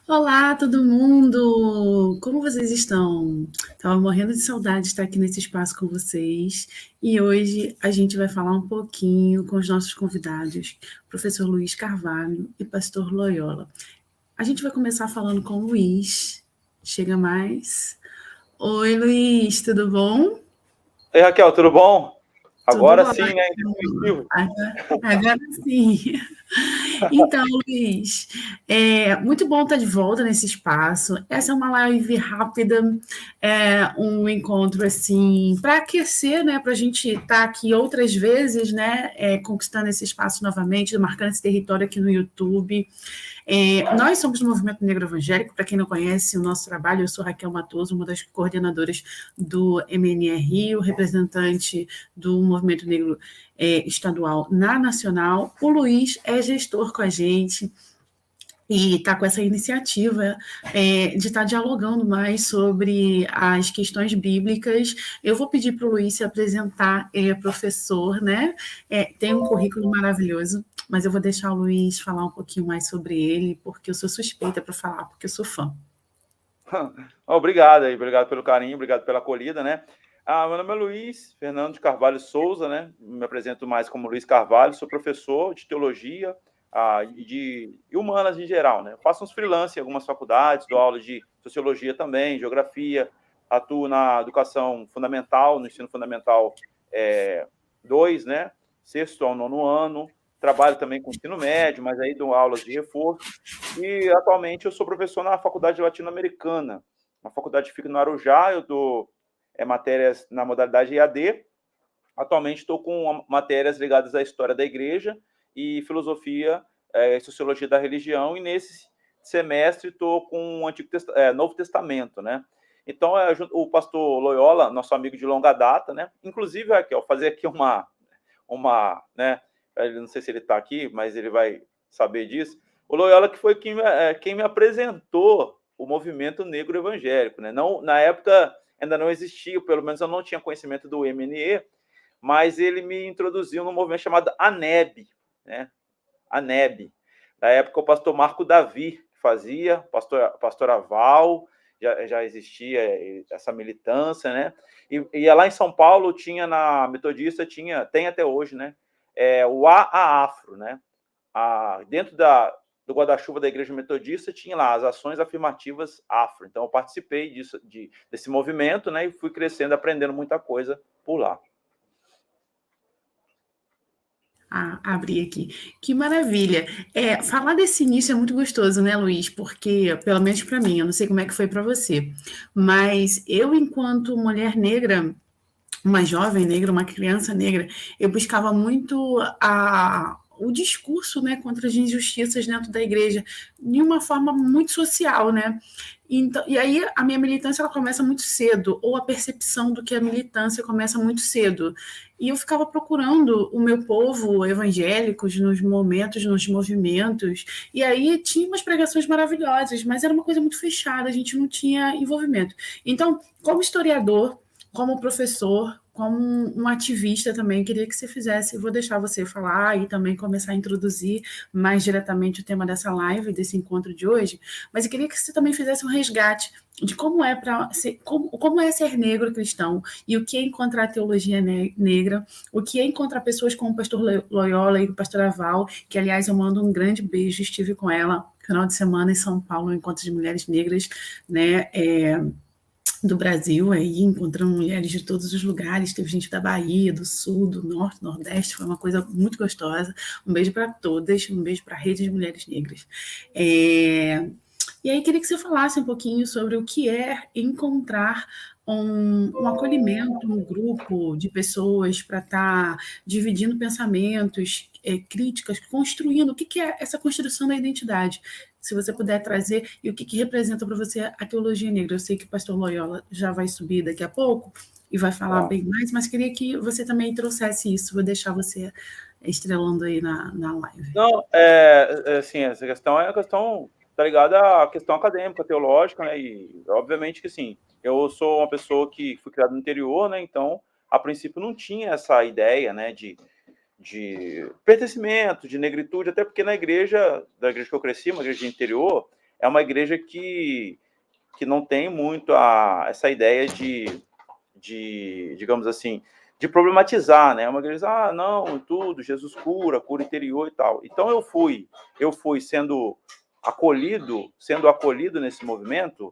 Olá, todo mundo! Como vocês estão? Estava morrendo de saudade de estar aqui nesse espaço com vocês. E hoje a gente vai falar um pouquinho com os nossos convidados, professor Luiz Carvalho e pastor Loyola. A gente vai começar falando com o Luiz. Chega mais. Oi, Luiz, tudo bom? Ei, Raquel, tudo bom? Tudo Agora sim, né? ótimo. Agora sim. Então, Luiz, muito bom estar de volta nesse espaço. Essa é uma live rápida, um encontro assim para aquecer, né? Para a gente estar aqui outras vezes, né? Conquistando esse espaço novamente, marcando esse território aqui no YouTube. Nós somos do Movimento Negro Evangélico, para quem não conhece o nosso trabalho, eu sou Raquel Matoso, uma das coordenadoras do MNR Rio, representante do Movimento Negro estadual na Nacional. O Luiz é gestor com a gente e está com essa iniciativa de estar dialogando mais sobre as questões bíblicas. Eu vou pedir para o Luiz se apresentar, ele é professor, né? Tem um currículo maravilhoso, mas eu vou deixar o Luiz falar um pouquinho mais sobre ele, porque eu sou suspeita para falar, porque eu sou fã. Obrigado aí, obrigado pelo carinho, obrigado pela acolhida, né? Meu nome é Luiz Fernando de Carvalho Souza, né? Me apresento mais como Luiz Carvalho, sou professor de teologia e humanas em geral, né? Faço uns freelance em algumas faculdades, dou aula de sociologia também, geografia, atuo na educação fundamental, no ensino fundamental 2, né? Sexto ao nono ano, trabalho também com ensino médio, mas aí dou aulas de reforço. E atualmente eu sou professor na Faculdade Latino-Americana. A faculdade fica no Arujá, eu dou matérias na modalidade EAD. Atualmente estou com matérias ligadas à história da igreja e filosofia e sociologia da religião, e nesse semestre estou com o Novo Testamento, né? Então, o pastor Loyola, nosso amigo de longa data, né? Inclusive, Raquel, fazer aqui né? Eu não sei se ele está aqui, mas ele vai saber disso. O Loyola que foi quem me apresentou o movimento negro evangélico, né? Não, na época ainda não existia, pelo menos eu não tinha conhecimento do MNE, mas ele me introduziu num movimento chamado ANEB, né? ANEB. Na época o pastor Marco Davi fazia, pastor Aval, já existia essa militância, né? E lá em São Paulo tinha, na Metodista, tem até hoje, né? O AAFRO, né? Dentro do guarda-chuva da Igreja Metodista tinha lá as ações afirmativas afro. Então eu participei desse movimento, né? E fui crescendo, aprendendo muita coisa por lá. Abri aqui. Que maravilha. Falar desse início é muito gostoso, né, Luiz? Porque, pelo menos para mim, eu não sei como é que foi para você, mas eu, enquanto mulher negra, uma jovem negra, uma criança negra, eu buscava muito o discurso, né, contra as injustiças dentro da igreja, de uma forma muito social, né? Então, e aí a minha militância ela começa muito cedo, ou a percepção do que a militância começa muito cedo. E eu ficava procurando o meu povo evangélicos nos momentos, nos movimentos, e aí tinha umas pregações maravilhosas, mas era uma coisa muito fechada, a gente não tinha envolvimento. Então, como historiador, como professor, como um ativista também, queria que você fizesse, eu vou deixar você falar e também começar a introduzir mais diretamente o tema dessa live, desse encontro de hoje, mas eu queria que você também fizesse um resgate de como é como é ser negro cristão e o que é encontrar teologia negra, o que é encontrar pessoas como o pastor Loyola e o pastor Aval, que aliás eu mando um grande beijo, estive com ela final de semana em São Paulo, no Encontro de Mulheres Negras, né? Do Brasil, aí encontrando mulheres de todos os lugares, teve gente da Bahia, do Sul, do Norte, Nordeste, foi uma coisa muito gostosa. Um beijo para todas, um beijo para a Rede de Mulheres Negras. E aí queria que você falasse um pouquinho sobre o que é encontrar um acolhimento, um grupo de pessoas para estar dividindo pensamentos, críticas, construindo. O que é essa construção da identidade? Se você puder trazer, e o que representa para você a teologia negra. Eu sei que o pastor Loyola já vai subir daqui a pouco e vai falar bem mais, mas queria que você também trouxesse isso. Vou deixar você estrelando aí na live. Não, assim, essa questão é a questão, tá ligada à questão acadêmica, teológica, né? E obviamente que sim, eu sou uma pessoa que fui criado no interior, né? Então, a princípio não tinha essa ideia, né, de pertencimento, de negritude, até porque da igreja que eu cresci, uma igreja de interior, é uma igreja que não tem muito essa ideia de, digamos assim, de problematizar, né? Uma igreja, não, tudo, Jesus cura interior e tal. Então eu fui sendo acolhido nesse movimento,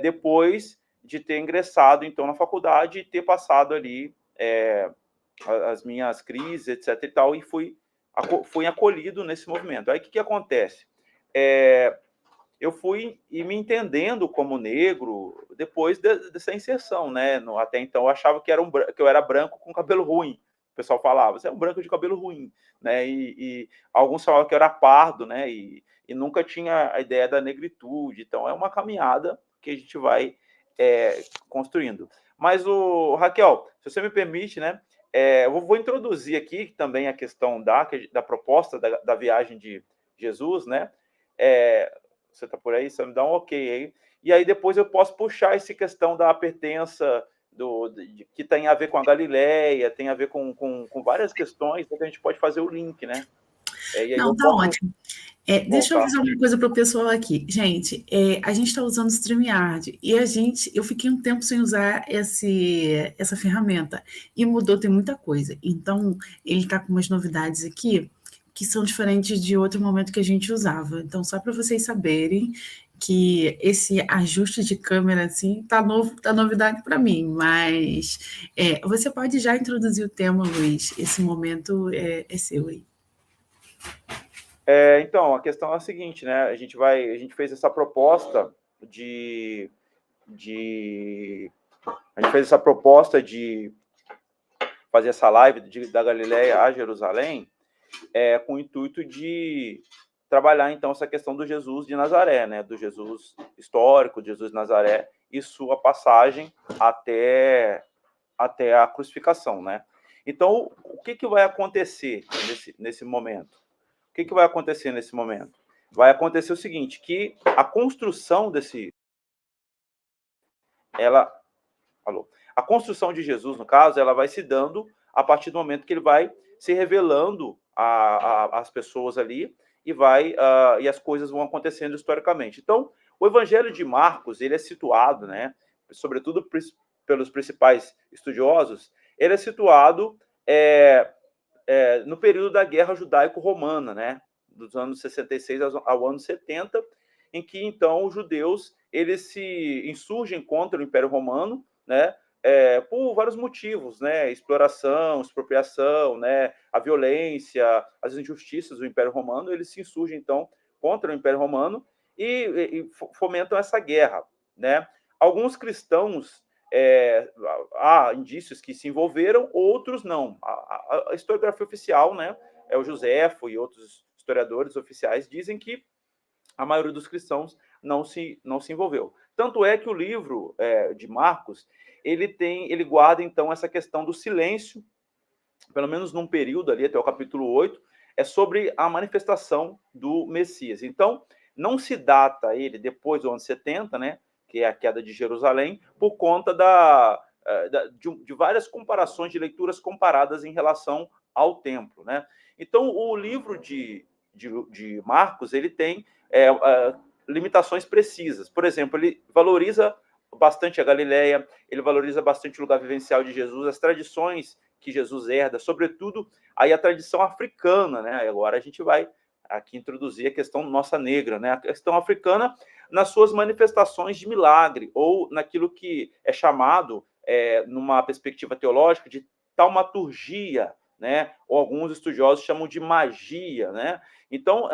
depois de ter ingressado, então, na faculdade e ter passado ali as minhas crises, etc. e tal, e fui acolhido nesse movimento. Aí o que acontece? Eu fui me entendendo como negro depois dessa inserção, né? Até então eu achava que eu era branco com cabelo ruim. O pessoal falava, você é um branco de cabelo ruim, né? E alguns falavam que eu era pardo, né? E nunca tinha a ideia da negritude. Então é uma caminhada que a gente vai construindo. Mas, Raquel, se você me permite, né? Eu vou introduzir aqui também a questão da proposta da viagem de Jesus, né? Você está por aí, você me dá um ok aí. E aí depois eu posso puxar essa questão da pertença que tem a ver com a Galileia, tem a ver com várias questões, que a gente pode fazer o link, né? E aí Não, eu tá posso ótimo. Deixa eu voltar. avisar uma coisa para o pessoal aqui. Gente, a gente está usando o StreamYard e eu fiquei um tempo sem usar essa ferramenta e mudou, tem muita coisa. Então, ele está com umas novidades aqui que são diferentes de outro momento que a gente usava. Então, só para vocês saberem que esse ajuste de câmera assim tá novidade para mim, mas você pode já introduzir o tema, Luiz. Esse momento é seu aí. Então, a questão é a seguinte, né? A gente fez essa proposta de fazer essa live da Galileia a Jerusalém, com o intuito de trabalhar, então, essa questão do Jesus de Nazaré, né? Do Jesus histórico, de Jesus de Nazaré, e sua passagem até a crucificação, né? Então, o que vai acontecer nesse momento? O que vai acontecer nesse momento? Vai acontecer o seguinte, que a construção a construção de Jesus, no caso, ela vai se dando a partir do momento que ele vai se revelando às pessoas ali e as coisas vão acontecendo historicamente. Então, o Evangelho de Marcos, ele é situado, né, sobretudo pelos principais estudiosos, ele é situado no período da Guerra Judaico-Romana, né, dos anos 66 ao ano 70, em que, então, os judeus eles se insurgem contra o Império Romano, né, por vários motivos, né, exploração, expropriação, né, a violência, as injustiças do Império Romano, eles se insurgem, então, contra o Império Romano e fomentam essa guerra, né. Alguns cristãos, há indícios que se envolveram, outros não. A historiografia oficial, né, o Joséfo e outros historiadores oficiais dizem que a maioria dos cristãos não se envolveu. Tanto é que o livro de Marcos, ele guarda, então, essa questão do silêncio, pelo menos num período ali, até o capítulo 8, sobre a manifestação do Messias. Então, não se data ele depois do ano 70, né, que é a queda de Jerusalém, por conta de várias comparações, de leituras comparadas em relação ao templo, né? Então, o livro de Marcos, ele tem limitações precisas. Por exemplo, ele valoriza bastante a Galileia, ele valoriza bastante o lugar vivencial de Jesus, as tradições que Jesus herda, sobretudo aí a tradição africana, né? Agora a gente vai aqui introduzir a questão nossa negra, né? A questão africana nas suas manifestações de milagre, ou naquilo que é chamado, numa perspectiva teológica, de taumaturgia, né? Ou alguns estudiosos chamam de magia, né? Então,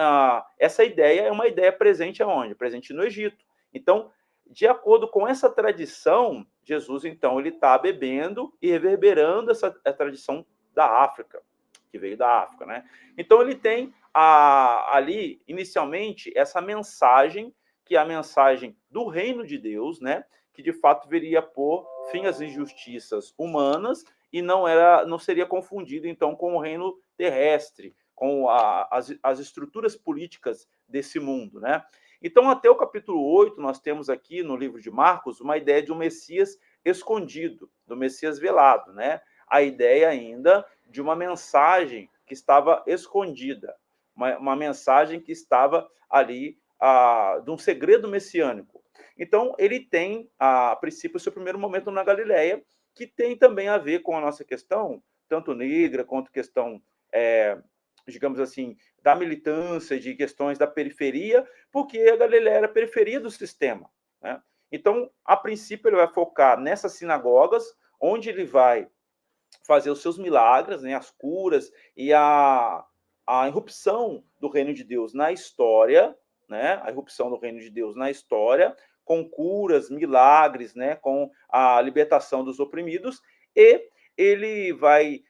essa ideia é uma ideia presente aonde? Presente no Egito. Então, de acordo com essa tradição, Jesus, então, ele está bebendo e reverberando essa tradição da África, que veio da África, né? Então, ele tem ali, inicialmente, essa mensagem, que é a mensagem do reino de Deus, né? Que, de fato, viria pôr fim às injustiças humanas e não seria confundido, então, com o reino terrestre, com as estruturas políticas desse mundo, né? Então, até o capítulo 8, nós temos aqui no livro de Marcos uma ideia de um Messias escondido, do Messias velado, né? A ideia ainda de uma mensagem que estava escondida, uma mensagem que estava ali de um segredo messiânico. Então, ele tem, a princípio, o seu primeiro momento na Galileia, que tem também a ver com a nossa questão, tanto negra quanto questão, digamos assim, da militância, de questões da periferia, porque a Galileia era a periferia do sistema, né? Então, a princípio, ele vai focar nessas sinagogas, onde ele vai fazer os seus milagres, né, as curas e a irrupção do reino de Deus na história, né, a irrupção do reino de Deus na história, com curas, milagres, né, com a libertação dos oprimidos, e ele vai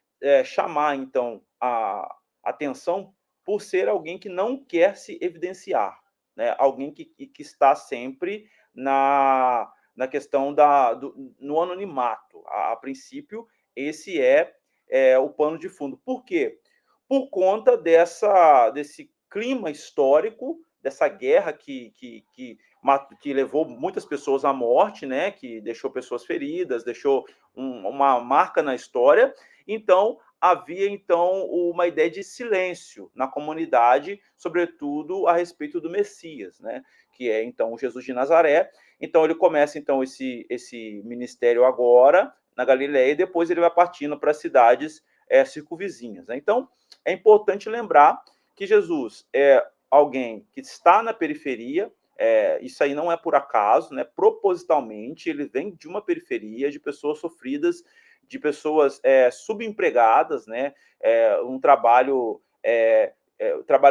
chamar, então, a atenção por ser alguém que não quer se evidenciar, né, alguém que está sempre na questão no anonimato. A princípio, esse é o pano de fundo. Por quê? Por conta desse clima histórico, dessa guerra que levou muitas pessoas à morte, né? Que deixou pessoas feridas, deixou uma marca na história. Então, havia uma ideia de silêncio na comunidade, sobretudo a respeito do Messias, né? Que é então o Jesus de Nazaré. Então ele começa então esse ministério agora na Galileia, e depois ele vai partindo para as cidades circunvizinhas, né? Então, é importante lembrar que Jesus é alguém que está na periferia, isso aí não é por acaso, né? Propositalmente, ele vem de uma periferia, de pessoas sofridas, de pessoas subempregadas, né? Um trabalho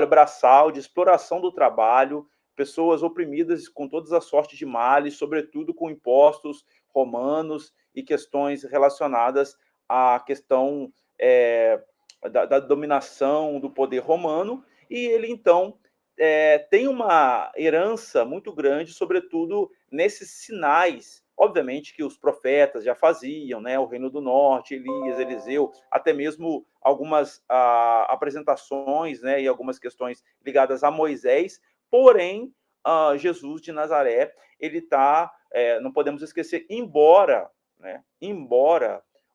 braçal, de exploração do trabalho, pessoas oprimidas com todas as sortes de males, sobretudo com impostos romanos e questões relacionadas à questão da dominação do poder romano, e ele, então, tem uma herança muito grande, sobretudo nesses sinais, obviamente, que os profetas já faziam, né? O Reino do Norte, Elias, Eliseu, até mesmo algumas apresentações, né? E algumas questões ligadas a Moisés, porém, Jesus de Nazaré, ele está, não podemos esquecer, embora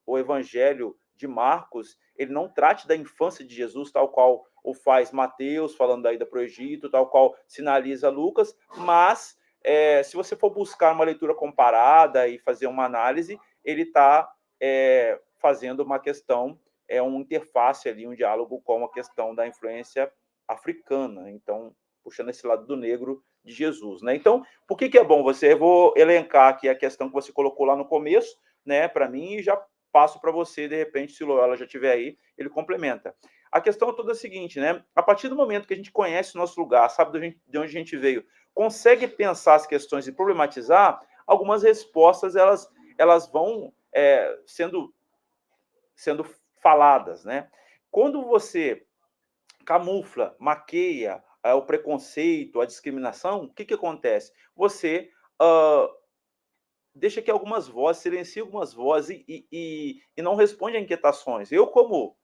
o Evangelho de Marcos, ele não trate da infância de Jesus, tal qual o faz Mateus, falando da ida para o Egito, tal qual sinaliza Lucas, mas se você for buscar uma leitura comparada e fazer uma análise, ele está fazendo uma questão, uma interface ali, um diálogo com a questão da influência africana, então, puxando esse lado do negro de Jesus, né? Então, por que é bom você? Eu vou elencar aqui a questão que você colocou lá no começo, né, para mim, e já passo para você, de repente, se o Loyola já estiver aí, ele complementa. A questão toda é a seguinte, né? A partir do momento que a gente conhece o nosso lugar, sabe de onde a gente veio, consegue pensar as questões e problematizar, algumas respostas elas vão sendo faladas, né? Quando você camufla, maqueia o preconceito, a discriminação, o que acontece? Você deixa que algumas vozes, silencia algumas vozes e não responde a inquietações. Eu, como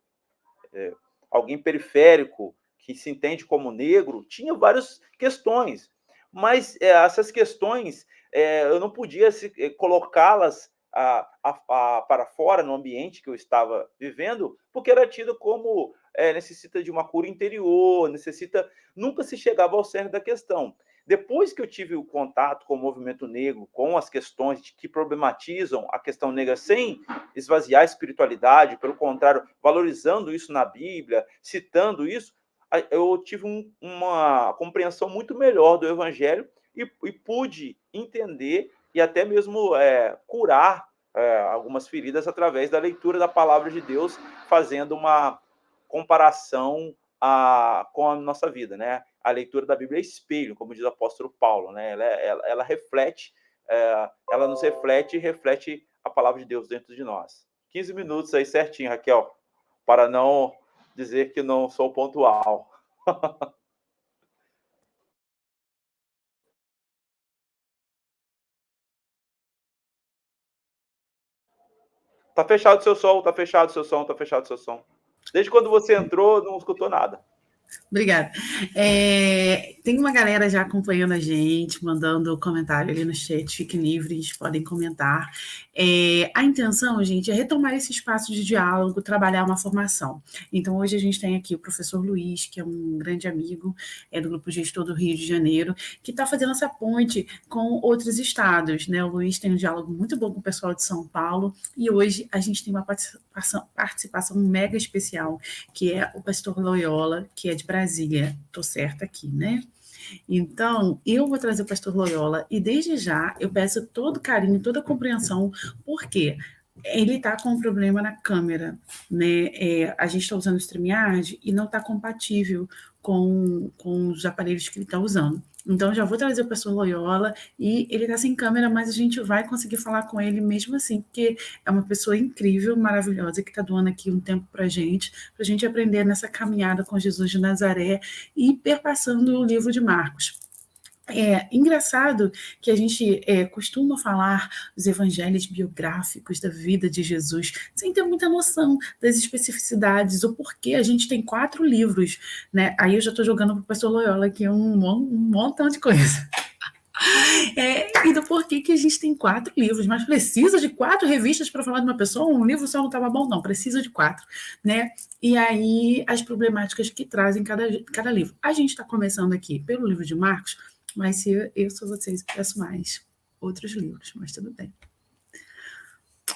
alguém periférico, que se entende como negro, tinha várias questões, mas essas questões eu não podia colocá-las para fora no ambiente que eu estava vivendo, porque era tido como necessita de uma cura interior, nunca se chegava ao cerne da questão. Depois que eu tive o contato com o movimento negro, com as questões que problematizam a questão negra sem esvaziar a espiritualidade, pelo contrário, valorizando isso na Bíblia, citando isso, eu tive uma compreensão muito melhor do Evangelho e pude entender e até mesmo curar algumas feridas através da leitura da palavra de Deus, fazendo uma comparação com a nossa vida, né? A leitura da Bíblia é espelho, como diz o apóstolo Paulo, né? Ela reflete, ela nos reflete e reflete a palavra de Deus dentro de nós. 15 minutos aí certinho, Raquel, para não dizer que não sou pontual. Tá fechado o seu som, tá fechado o seu som, tá fechado o seu som. Desde quando você entrou, não escutou nada. Obrigada. Tem uma galera já acompanhando a gente, mandando comentário ali no chat, fiquem livres, podem comentar. A intenção, gente, é retomar esse espaço de diálogo, trabalhar uma formação. Então, hoje a gente tem aqui o professor Luiz, que é um grande amigo, do Grupo Gestor do Rio de Janeiro, que está fazendo essa ponte com outros estados, né? O Luiz tem um diálogo muito bom com o pessoal de São Paulo, e hoje a gente tem uma participação mega especial, que é o pastor Loyola, que é de Brasília. Estou certa aqui, né? Então, eu vou trazer o pastor Loyola e desde já eu peço todo carinho, toda compreensão, porque ele está com um problema na câmera, né? A gente está usando o StreamYard e não está compatível com os aparelhos que ele está usando. Então, já vou trazer o pastor Loyola e ele está sem câmera, mas a gente vai conseguir falar com ele mesmo assim, porque é uma pessoa incrível, maravilhosa, que está doando aqui um tempo para a gente aprender nessa caminhada com Jesus de Nazaré e perpassando o livro de Marcos. É engraçado que a gente costuma falar os evangelhos biográficos da vida de Jesus sem ter muita noção das especificidades, o porquê a gente tem 4 livros, né? Aí eu já estou jogando para o pastor Loyola aqui um montão de coisa. E do porquê que a gente tem 4 livros, mas precisa de 4 revistas para falar de uma pessoa? Um livro só não estava bom, não, precisa de 4, né? E aí as problemáticas que trazem cada livro. A gente está começando aqui pelo livro de Marcos, mas se eu sou vocês, eu peço mais outros livros, mas tudo bem.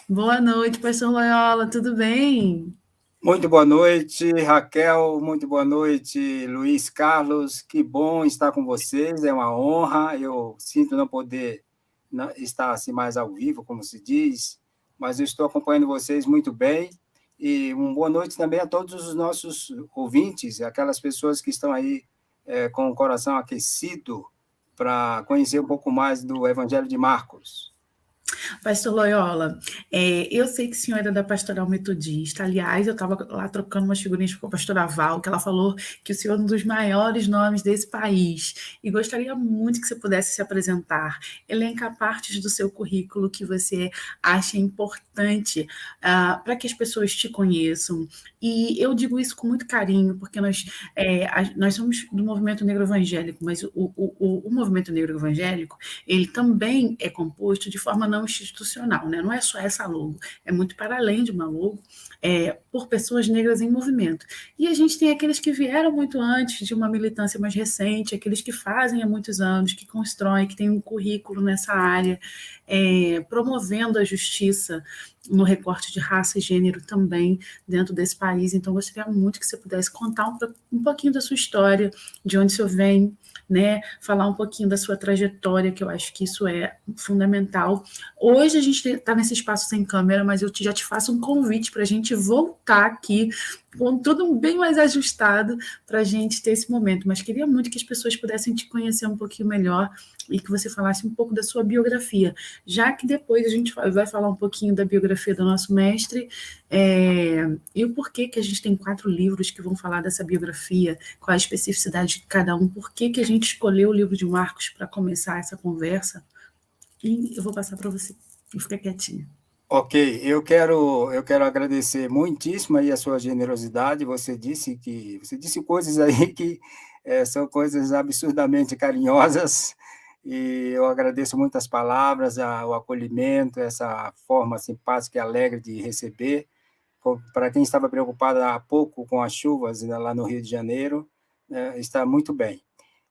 Boa noite, pastor Loyola, tudo bem? Muito boa noite, Raquel, muito boa noite, Luiz Carlos, que bom estar com vocês, é uma honra, eu sinto não poder estar assim mais ao vivo, como se diz, mas eu estou acompanhando vocês muito bem, e uma boa noite também a todos os nossos ouvintes, aquelas pessoas que estão aí com o coração aquecido para conhecer um pouco mais do Evangelho de Marcos. Pastor Loyola, eu sei que o senhor é da Pastoral Metodista. Aliás, eu estava lá trocando umas figurinhas com a pastora Val, que ela falou que o senhor é um dos maiores nomes desse país. E gostaria muito que você pudesse se apresentar, elencar partes do seu currículo que você acha importante para que as pessoas te conheçam. E eu digo isso com muito carinho, porque nós somos do movimento negro evangélico, mas o movimento negro evangélico, ele também é composto de forma não institucional, né? Não é só essa logo, é muito para além de uma logo, por pessoas negras em movimento. E a gente tem aqueles que vieram muito antes de uma militância mais recente, aqueles que fazem há muitos anos, que constroem, que têm um currículo nessa área, promovendo a justiça no recorte de raça e gênero também dentro desse país. Então, gostaria muito que você pudesse contar um pouquinho da sua história, de onde o senhor vem, né? Falar um pouquinho da sua trajetória, que eu acho que isso é fundamental. Hoje a gente está nesse espaço sem câmera, mas eu já te faço um convite para a gente voltar aqui com tudo bem mais ajustado para a gente ter esse momento. Mas queria muito que as pessoas pudessem te conhecer um pouquinho melhor e que você falasse um pouco da sua biografia, já que depois a gente vai falar um pouquinho da biografia do nosso mestre, e o porquê que a gente tem 4 livros que vão falar dessa biografia, qual a especificidade de cada um, por que a gente escolheu o livro de Marcos para começar essa conversa, e eu vou passar para você, e fica quietinha. Ok, eu quero agradecer muitíssimo aí a sua generosidade. Você disse coisas aí que são coisas absurdamente carinhosas, e eu agradeço muito as palavras, o acolhimento, essa forma simpática e alegre de receber. Para quem estava preocupado há pouco com as chuvas, né, lá no Rio de Janeiro, está muito bem.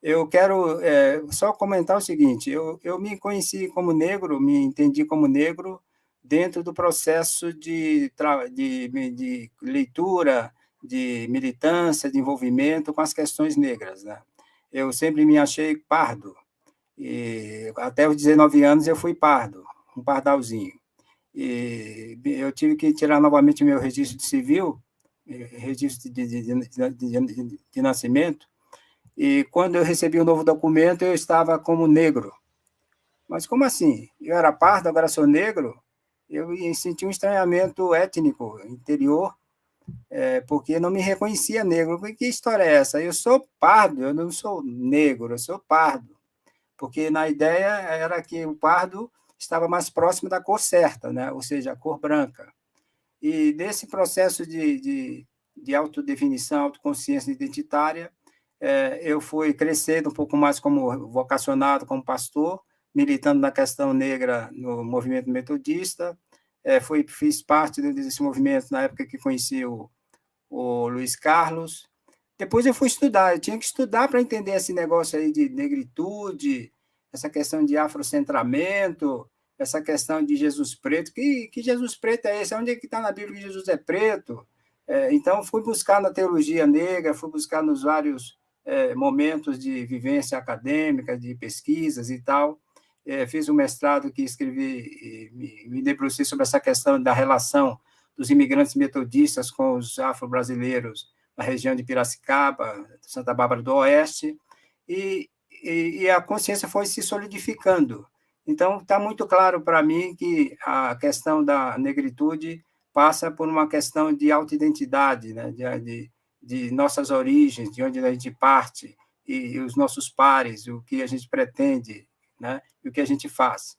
Eu quero só comentar o seguinte: eu me conheci como negro, me entendi como negro dentro do processo de leitura, de militância, de envolvimento com as questões negras, né? Eu sempre me achei pardo, e até os 19 anos eu fui pardo, um pardalzinho. E eu tive que tirar novamente meu registro civil, registro de nascimento, e quando eu recebi o novo documento, eu estava como negro. Mas como assim? Eu era pardo, agora sou negro? Eu senti um estranhamento étnico interior, porque não me reconhecia negro. Que história é essa? Eu sou pardo, eu não sou negro, eu sou pardo. Porque na ideia era que o pardo estava mais próximo da cor certa, né? Ou seja, a cor branca. E nesse processo de autodefinição, autoconsciência identitária, eu fui crescendo um pouco mais como vocacionado, como pastor, militando na questão negra no movimento metodista. Fiz parte desse movimento na época que conheci o Luiz Carlos. Depois eu fui estudar, eu tinha que estudar para entender esse negócio aí de negritude, essa questão de afrocentramento, essa questão de Jesus preto. Que Jesus preto é esse? Onde é que está na Bíblia que Jesus é preto? Então, fui buscar na teologia negra, fui buscar nos vários momentos de vivência acadêmica, de pesquisas e tal. Fiz um mestrado que escrevi, me debrucei sobre essa questão da relação dos imigrantes metodistas com os afro-brasileiros na região de Piracicaba, Santa Bárbara do Oeste, e a consciência foi se solidificando. Então, está muito claro para mim que a questão da negritude passa por uma questão de autoidentidade, né? de nossas origens, de onde a gente parte, e os nossos pares, o que a gente pretende, né? E o que a gente faz.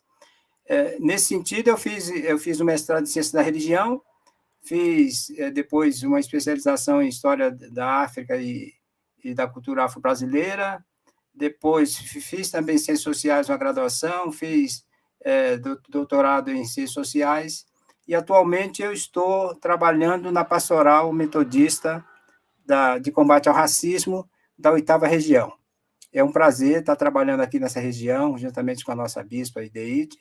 Nesse sentido, eu fiz um mestrado em Ciência da Religião, fiz depois uma especialização em História da África e da cultura afro-brasileira, depois fiz também Ciências Sociais, uma graduação, fiz doutorado em Ciências Sociais, e atualmente eu estou trabalhando na pastoral metodista de combate ao racismo da 8ª Região. É um prazer estar trabalhando aqui nessa região, juntamente com a nossa bispa Ideide,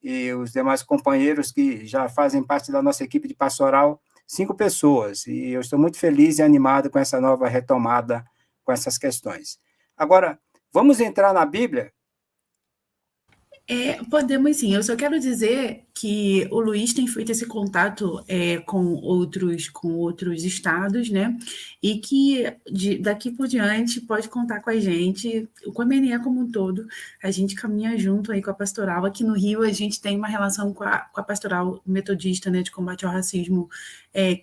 e os demais companheiros que já fazem parte da nossa equipe de pastoral, 5 pessoas, e eu estou muito feliz e animado com essa nova retomada com essas questões. Agora, vamos entrar na Bíblia? Podemos sim, eu só quero dizer que o Luiz tem feito esse contato com outros estados, né? E que daqui por diante pode contar com a gente, com a MNE como um todo, a gente caminha junto aí com a pastoral. Aqui no Rio a gente tem uma relação com a pastoral metodista, né, de combate ao racismo,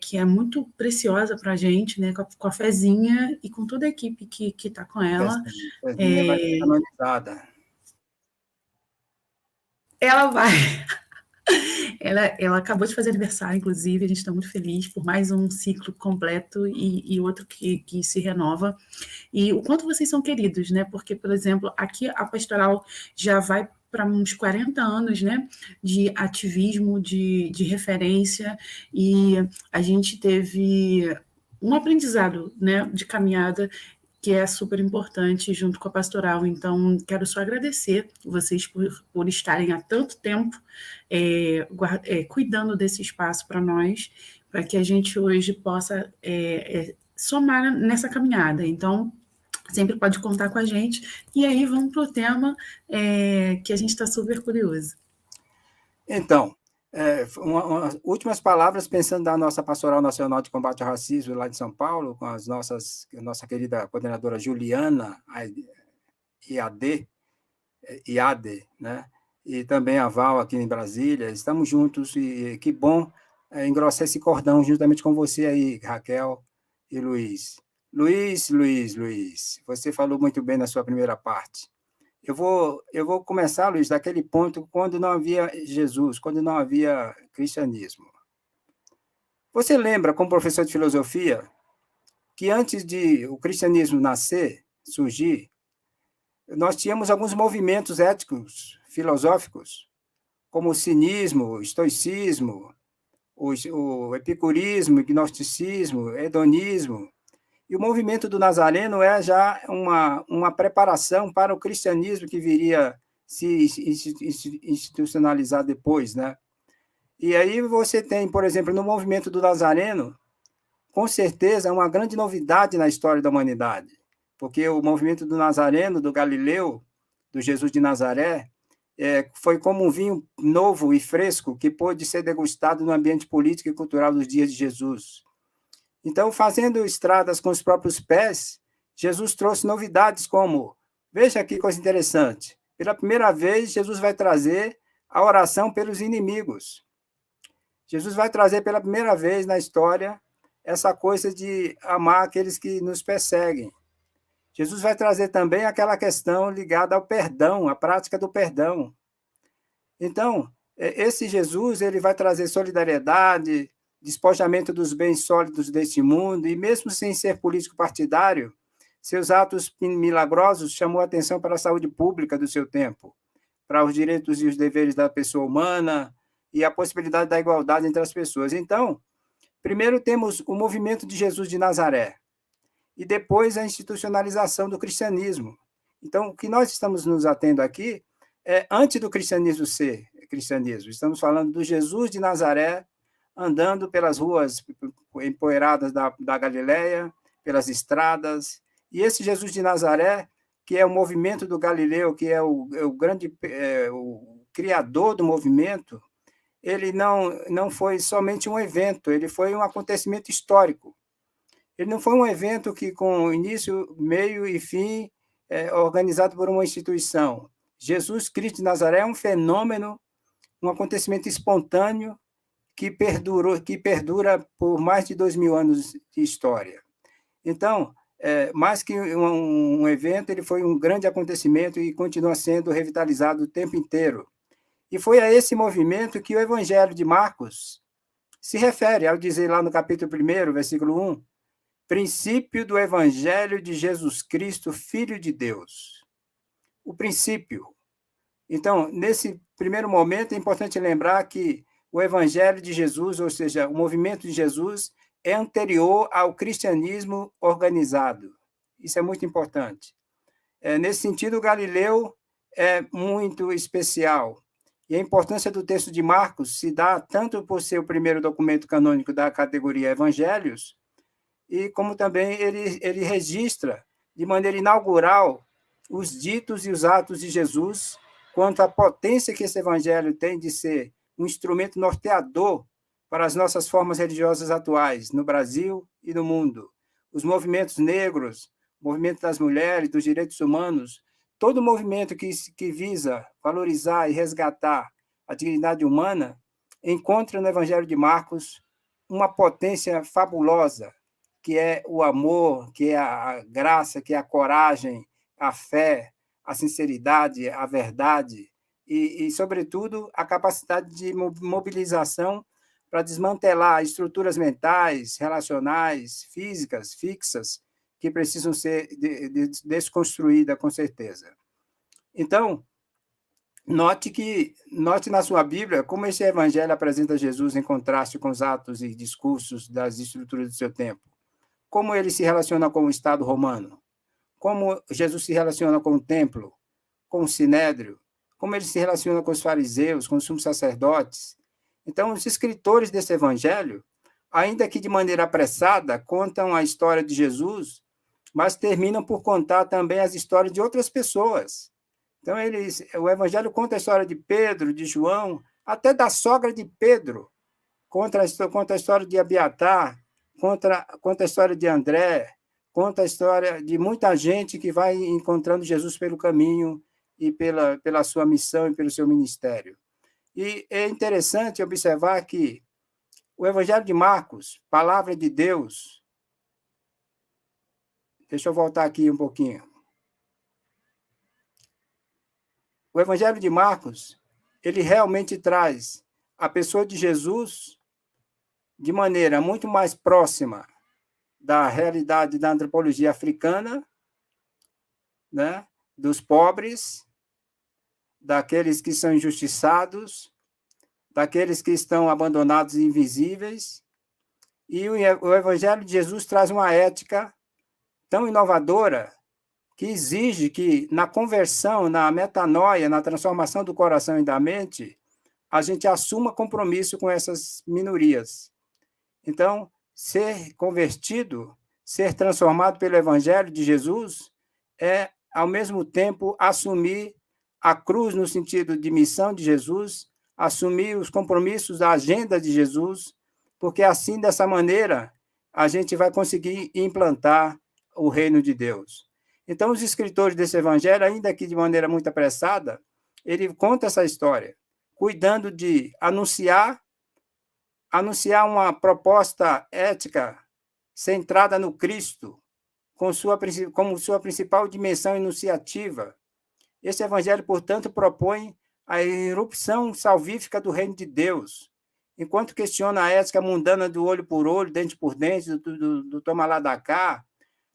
que é muito preciosa para a gente, né? Com a Fezinha e com toda a equipe que está com ela. Fezinha vai ser canonizada. Ela vai. Ela acabou de fazer aniversário, inclusive, a gente está muito feliz por mais um ciclo completo e outro que se renova. E o quanto vocês são queridos, né? Porque, por exemplo, aqui a pastoral já vai para uns 40 anos, né, de ativismo, de referência, e a gente teve um aprendizado, né, de caminhada que é super importante junto com a pastoral. Então, quero só agradecer vocês por estarem há tanto tempo cuidando desse espaço para nós, para que a gente hoje possa somar nessa caminhada. Então, sempre pode contar com a gente. E aí, vamos para o tema que a gente está super curioso. Então, últimas palavras, pensando na nossa Pastoral Nacional de Combate ao Racismo, lá de São Paulo, com a nossa querida coordenadora Juliana, IAD, né? E também a Val, aqui em Brasília. Estamos juntos, e que bom engrossar esse cordão juntamente com você aí, Raquel e Luiz. Luiz, você falou muito bem na sua primeira parte. Eu vou começar, Luiz, daquele ponto quando não havia Jesus, quando não havia cristianismo. Você lembra, como professor de filosofia, que antes de o cristianismo surgir, nós tínhamos alguns movimentos éticos, filosóficos, como o cinismo, o estoicismo, o epicurismo, o gnosticismo, o hedonismo. E o movimento do Nazareno é já uma preparação para o cristianismo que viria se institucionalizar depois, né? E aí você tem, por exemplo, no movimento do Nazareno, com certeza, uma grande novidade na história da humanidade, porque o movimento do Nazareno, do Galileu, do Jesus de Nazaré, foi como um vinho novo e fresco que pôde ser degustado no ambiente político e cultural dos dias de Jesus. Então, fazendo estradas com os próprios pés, Jesus trouxe novidades como, veja que coisa interessante, pela primeira vez, Jesus vai trazer a oração pelos inimigos. Jesus vai trazer pela primeira vez na história essa coisa de amar aqueles que nos perseguem. Jesus vai trazer também aquela questão ligada ao perdão, à prática do perdão. Então, esse Jesus, ele vai trazer solidariedade, despojamento dos bens sólidos deste mundo, e mesmo sem ser político partidário, Seus atos milagrosos chamou a atenção para a saúde pública do seu tempo, para os direitos e os deveres da pessoa humana e a possibilidade da igualdade entre as pessoas. Então, primeiro temos o movimento de Jesus de Nazaré e depois a institucionalização do cristianismo. Então, o que nós estamos nos atendo aqui é antes do cristianismo ser cristianismo. Estamos falando do Jesus de Nazaré andando pelas ruas empoeiradas da Galileia, pelas estradas. E esse Jesus de Nazaré, que é o movimento do Galileu, que é o grande o criador do movimento, ele não foi somente um evento, ele foi um acontecimento histórico. Ele não foi um evento que, com início, meio e fim, organizado por uma instituição. Jesus Cristo de Nazaré é um fenômeno, um acontecimento espontâneo que perdura por mais de 2000 anos de história. Então, mais que um evento, ele foi um grande acontecimento e continua sendo revitalizado o tempo inteiro. E foi a esse movimento que o Evangelho de Marcos se refere, ao dizer lá no capítulo 1, versículo 1, princípio do Evangelho de Jesus Cristo, Filho de Deus. O princípio. Então, nesse primeiro momento, é importante lembrar que o Evangelho de Jesus, ou seja, o movimento de Jesus, é anterior ao cristianismo organizado. Isso é muito importante. Nesse sentido, o Galileu é muito especial. E a importância do texto de Marcos se dá tanto por ser o primeiro documento canônico da categoria Evangelhos, e como também ele registra, de maneira inaugural, os ditos e os atos de Jesus, quanto à potência que esse evangelho tem de ser um instrumento norteador para as nossas formas religiosas atuais, no Brasil e no mundo. Os movimentos negros, o movimento das mulheres, dos direitos humanos, todo movimento que visa valorizar e resgatar a dignidade humana, encontra no Evangelho de Marcos uma potência fabulosa, que é o amor, que é a graça, que é a coragem, a fé, a sinceridade, a verdade e, sobretudo, a capacidade de mobilização para desmantelar estruturas mentais, relacionais, físicas, fixas, que precisam ser desconstruídas, com certeza. Então, note na sua Bíblia como esse evangelho apresenta Jesus em contraste com os atos e discursos das estruturas do seu tempo. Como ele se relaciona com o Estado romano, como Jesus se relaciona com o templo, com o sinédrio, como ele se relaciona com os fariseus, com os sumos sacerdotes. Então, os escritores desse evangelho, ainda que de maneira apressada, contam a história de Jesus, mas terminam por contar também as histórias de outras pessoas. Então, o evangelho conta a história de Pedro, de João, até da sogra de Pedro, conta a história de Abiatar, conta a história de André, conta a história de muita gente que vai encontrando Jesus pelo caminho e pela sua missão e pelo seu ministério. E é interessante observar que o Evangelho de Marcos, palavra de Deus... Deixa eu voltar aqui um pouquinho. O Evangelho de Marcos, ele realmente traz a pessoa de Jesus de maneira muito mais próxima da realidade da antropologia africana, né? Dos pobres, daqueles que são injustiçados, daqueles que estão abandonados e invisíveis. E o Evangelho de Jesus traz uma ética tão inovadora que exige que, na conversão, na metanoia, na transformação do coração e da mente, a gente assuma compromisso com essas minorias. Então, ser convertido, ser transformado pelo Evangelho de Jesus, é, ao mesmo tempo, assumir a cruz no sentido de missão de Jesus, assumir os compromissos da agenda de Jesus, porque assim, dessa maneira, a gente vai conseguir implantar o reino de Deus. Então, os escritores desse evangelho, ainda que de maneira muito apressada, ele conta essa história, cuidando de anunciar uma proposta ética centrada no Cristo, como sua principal dimensão enunciativa. Esse evangelho, portanto, propõe a irrupção salvífica do reino de Deus, enquanto questiona a ética mundana do olho por olho, dente por dente, do toma lá da cá.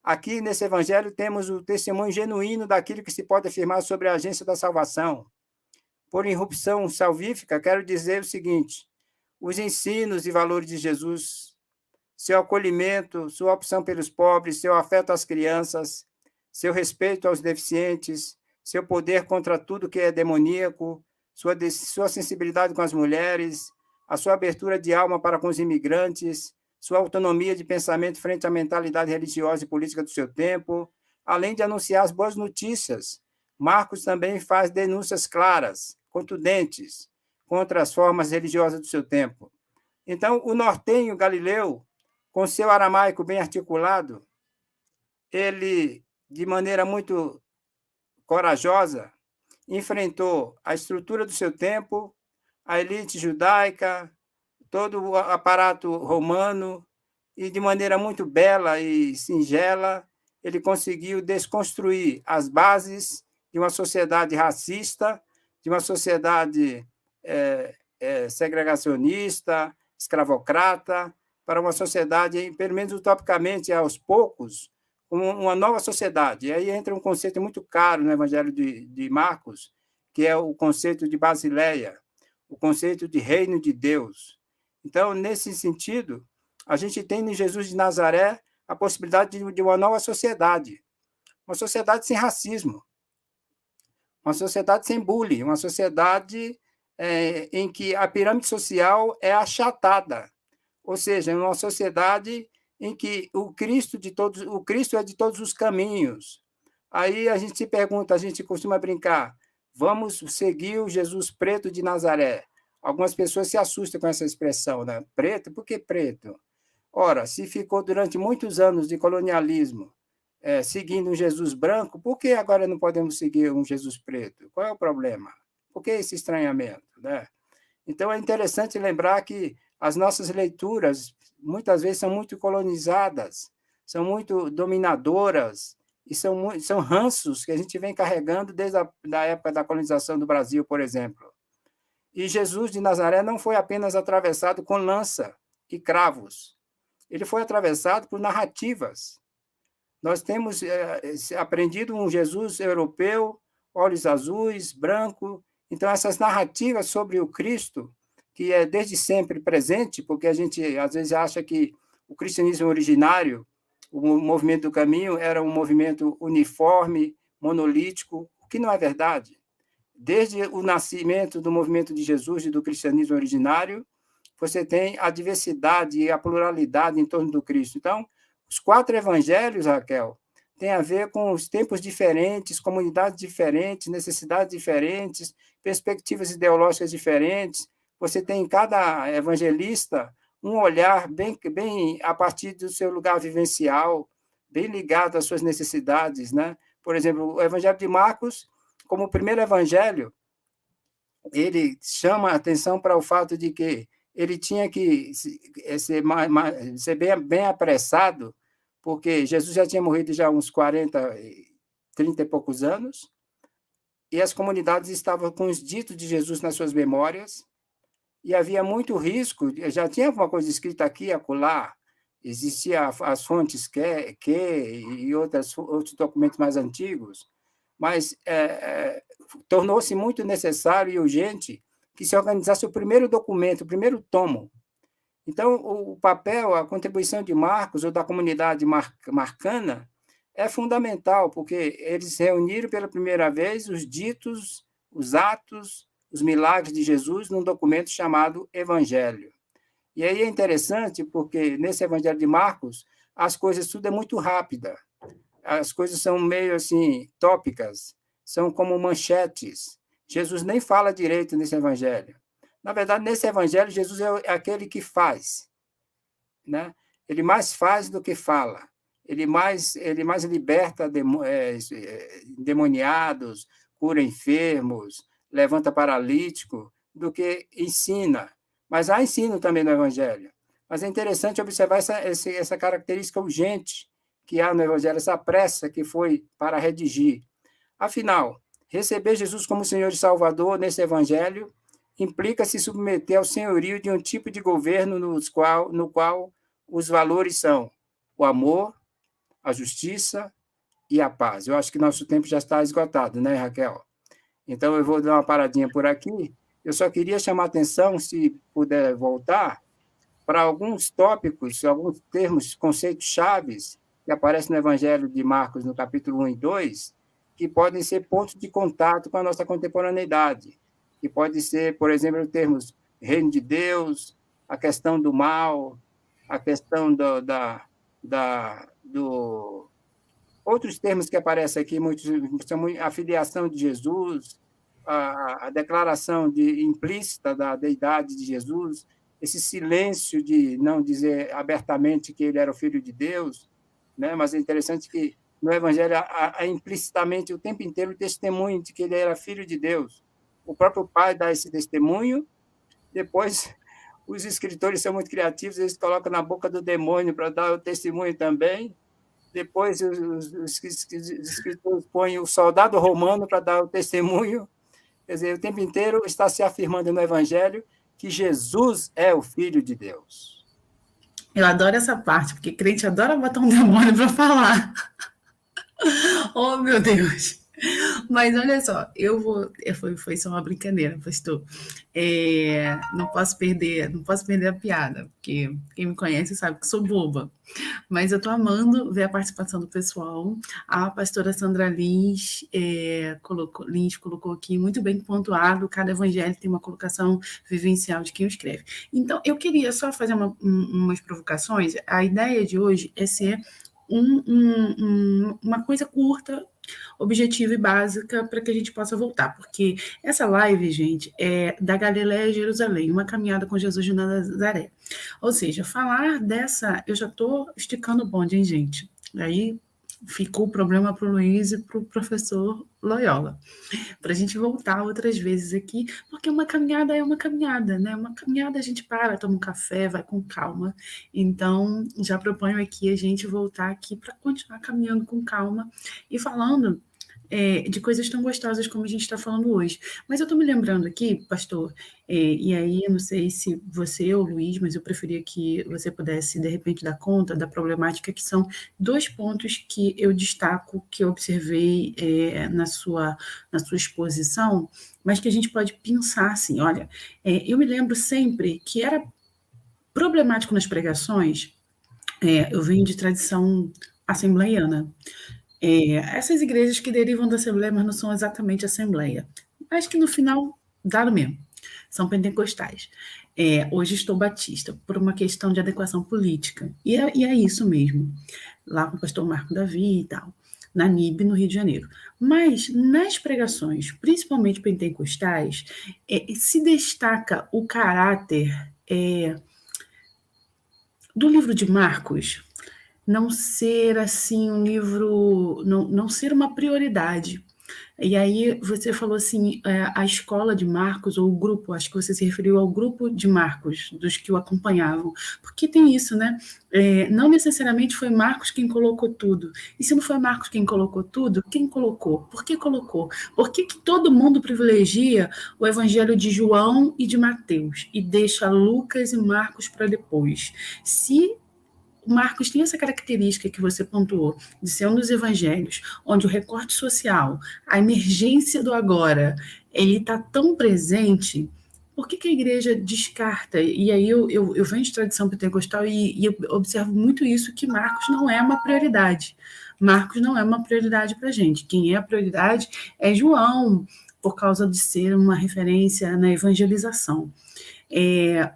Aqui, nesse evangelho, temos o testemunho genuíno daquilo que se pode afirmar sobre a agência da salvação. Por irrupção salvífica, quero dizer o seguinte: os ensinos e valores de Jesus, seu acolhimento, sua opção pelos pobres, seu afeto às crianças, seu respeito aos deficientes, seu poder contra tudo que é demoníaco, sua sensibilidade com as mulheres, a sua abertura de alma para com os imigrantes, sua autonomia de pensamento frente à mentalidade religiosa e política do seu tempo, além de anunciar as boas notícias. Marcos também faz denúncias claras, contundentes, contra as formas religiosas do seu tempo. Então, o nortenho galileu, com seu aramaico bem articulado, ele, de maneira muito corajosa, enfrentou a estrutura do seu tempo, a elite judaica, todo o aparato romano, e de maneira muito bela e singela, ele conseguiu desconstruir as bases de uma sociedade racista, de uma sociedade segregacionista, escravocrata, para uma sociedade, pelo menos utopicamente, aos poucos, uma nova sociedade. E aí entra um conceito muito caro no Evangelho de Marcos, que é o conceito de Basileia, o conceito de reino de Deus. Então, nesse sentido, a gente tem no Jesus de Nazaré a possibilidade de uma nova sociedade, uma sociedade sem racismo, uma sociedade sem bullying, uma sociedade em que a pirâmide social é achatada, ou seja, uma sociedade em que o Cristo é de todos os caminhos. Aí a gente se pergunta, a gente costuma brincar, vamos seguir o Jesus preto de Nazaré. Algumas pessoas se assustam com essa expressão, né? Preto? Por que preto? Ora, se ficou durante muitos anos de colonialismo seguindo um Jesus branco, por que agora não podemos seguir um Jesus preto? Qual é o problema? Por que esse estranhamento, né? Então, é interessante lembrar que as nossas leituras, muitas vezes, são muito colonizadas, são muito dominadoras, e são ranços que a gente vem carregando desde a época da colonização do Brasil, por exemplo. E Jesus de Nazaré não foi apenas atravessado com lança e cravos, ele foi atravessado por narrativas. Nós temos aprendido um Jesus europeu, olhos azuis, branco. Então, essas narrativas sobre o Cristo, que é desde sempre presente, porque a gente às vezes acha que o cristianismo originário, o movimento do caminho, era um movimento uniforme, monolítico, o que não é verdade. Desde o nascimento do movimento de Jesus e do cristianismo originário, você tem a diversidade e a pluralidade em torno do Cristo. Então, os 4 evangelhos, Raquel, têm a ver com os tempos diferentes, comunidades diferentes, necessidades diferentes, perspectivas ideológicas diferentes. Você tem em cada evangelista um olhar bem a partir do seu lugar vivencial, bem ligado às suas necessidades, né? Por exemplo, o Evangelho de Marcos, como o primeiro evangelho, ele chama a atenção para o fato de que ele tinha que ser bem apressado, porque Jesus já tinha morrido já há uns 40, 30 e poucos anos, e as comunidades estavam com os ditos de Jesus nas suas memórias, e havia muito risco, já tinha alguma coisa escrita aqui e acolá, existiam as fontes e outros documentos mais antigos, mas tornou-se muito necessário e urgente que se organizasse o primeiro documento, o primeiro tomo. Então, o papel, a contribuição de Marcos ou da comunidade marcana é fundamental, porque eles reuniram pela primeira vez os ditos, os atos, os milagres de Jesus num documento chamado Evangelho. E aí é interessante, porque nesse Evangelho de Marcos, as coisas tudo é muito rápida. As coisas são meio assim, tópicas, são como manchetes. Jesus nem fala direito nesse evangelho. Na verdade, nesse evangelho, Jesus é aquele que faz, né? Ele mais faz do que fala. Ele mais liberta endemoniados, cura enfermos, levanta paralítico, do que ensina. Mas há ensino também no evangelho. Mas é interessante observar essa característica urgente que há no evangelho, essa pressa que foi para redigir. Afinal, receber Jesus como Senhor e Salvador nesse evangelho implica se submeter ao senhorio de um tipo de governo no qual os valores são o amor, a justiça e a paz. Eu acho que nosso tempo já está esgotado, né, Raquel? Então, eu vou dar uma paradinha por aqui. Eu só queria chamar a atenção, se puder voltar, para alguns tópicos, alguns termos, conceitos chaves que aparecem no Evangelho de Marcos, no capítulo 1 e 2, que podem ser pontos de contato com a nossa contemporaneidade, que pode ser, por exemplo, termos reino de Deus, a questão do mal, a questão do outros termos que aparecem aqui, muitos, são a filiação de Jesus, a declaração implícita da deidade de Jesus, esse silêncio de não dizer abertamente que ele era o Filho de Deus, né? Mas é interessante que no Evangelho há implicitamente o tempo inteiro o testemunho de que ele era Filho de Deus. O próprio Pai dá esse testemunho, depois os escritores são muito criativos, eles colocam na boca do demônio para dar o testemunho também, depois os escritores põem o soldado romano para dar o testemunho. Quer dizer, o tempo inteiro está se afirmando no Evangelho que Jesus é o Filho de Deus. Eu adoro essa parte, porque crente adora botar um demônio para falar. Oh, meu Deus! Mas olha só, foi só uma brincadeira, pastor. Não posso perder a piada, porque quem me conhece sabe que sou boba. Mas eu tô amando ver a participação do pessoal. A pastora Sandra Lins colocou aqui, muito bem pontuado, cada evangelho tem uma colocação vivencial de quem o escreve. Então, eu queria só fazer umas provocações. A ideia de hoje é ser uma coisa curta, objetiva e básica para que a gente possa voltar, porque essa live, gente, é da Galiléia a Jerusalém, uma caminhada com Jesus de Nazaré. Ou seja, falar dessa, eu já estou esticando o bonde, hein, gente? Aí ficou o problema para o Luiz e para o professor Loyola, para a gente voltar outras vezes aqui, porque uma caminhada é uma caminhada, né? Uma caminhada a gente para, toma um café, vai com calma. Então, já proponho aqui a gente voltar aqui para continuar caminhando com calma e falando de coisas tão gostosas como a gente está falando hoje. Mas eu estou me lembrando aqui, pastor, e aí eu não sei se você ou o Luiz, mas eu preferia que você pudesse, de repente, dar conta da problemática, que são 2 pontos que eu destaco, que eu observei na sua exposição, mas que a gente pode pensar assim, olha, eu me lembro sempre que era problemático nas pregações, eu venho de tradição assembleiana, essas igrejas que derivam da Assembleia, mas não são exatamente Assembleia. Acho que no final dá no mesmo. São pentecostais. Hoje estou batista, por uma questão de adequação política. E é isso mesmo. Lá com o pastor Marco Davi e tal, na NIB, no Rio de Janeiro. Mas nas pregações, principalmente pentecostais, se destaca o caráter do livro de Marcos, não ser assim um livro, não ser uma prioridade. E aí você falou assim, a escola de Marcos, ou o grupo, acho que você se referiu ao grupo de Marcos, dos que o acompanhavam, porque tem isso, né? Não necessariamente foi Marcos quem colocou tudo. E se não foi Marcos quem colocou tudo, quem colocou? Por que colocou? Por que todo mundo privilegia o evangelho de João e de Mateus e deixa Lucas e Marcos para depois? Se o Marcos tem essa característica que você pontuou, de ser um dos evangelhos, onde o recorte social, a emergência do agora, ele está tão presente, por que a igreja descarta? E aí eu venho de tradição pentecostal e eu observo muito isso, que Marcos não é uma prioridade. Marcos não é uma prioridade para a gente. Quem é a prioridade é João, por causa de ser uma referência na evangelização.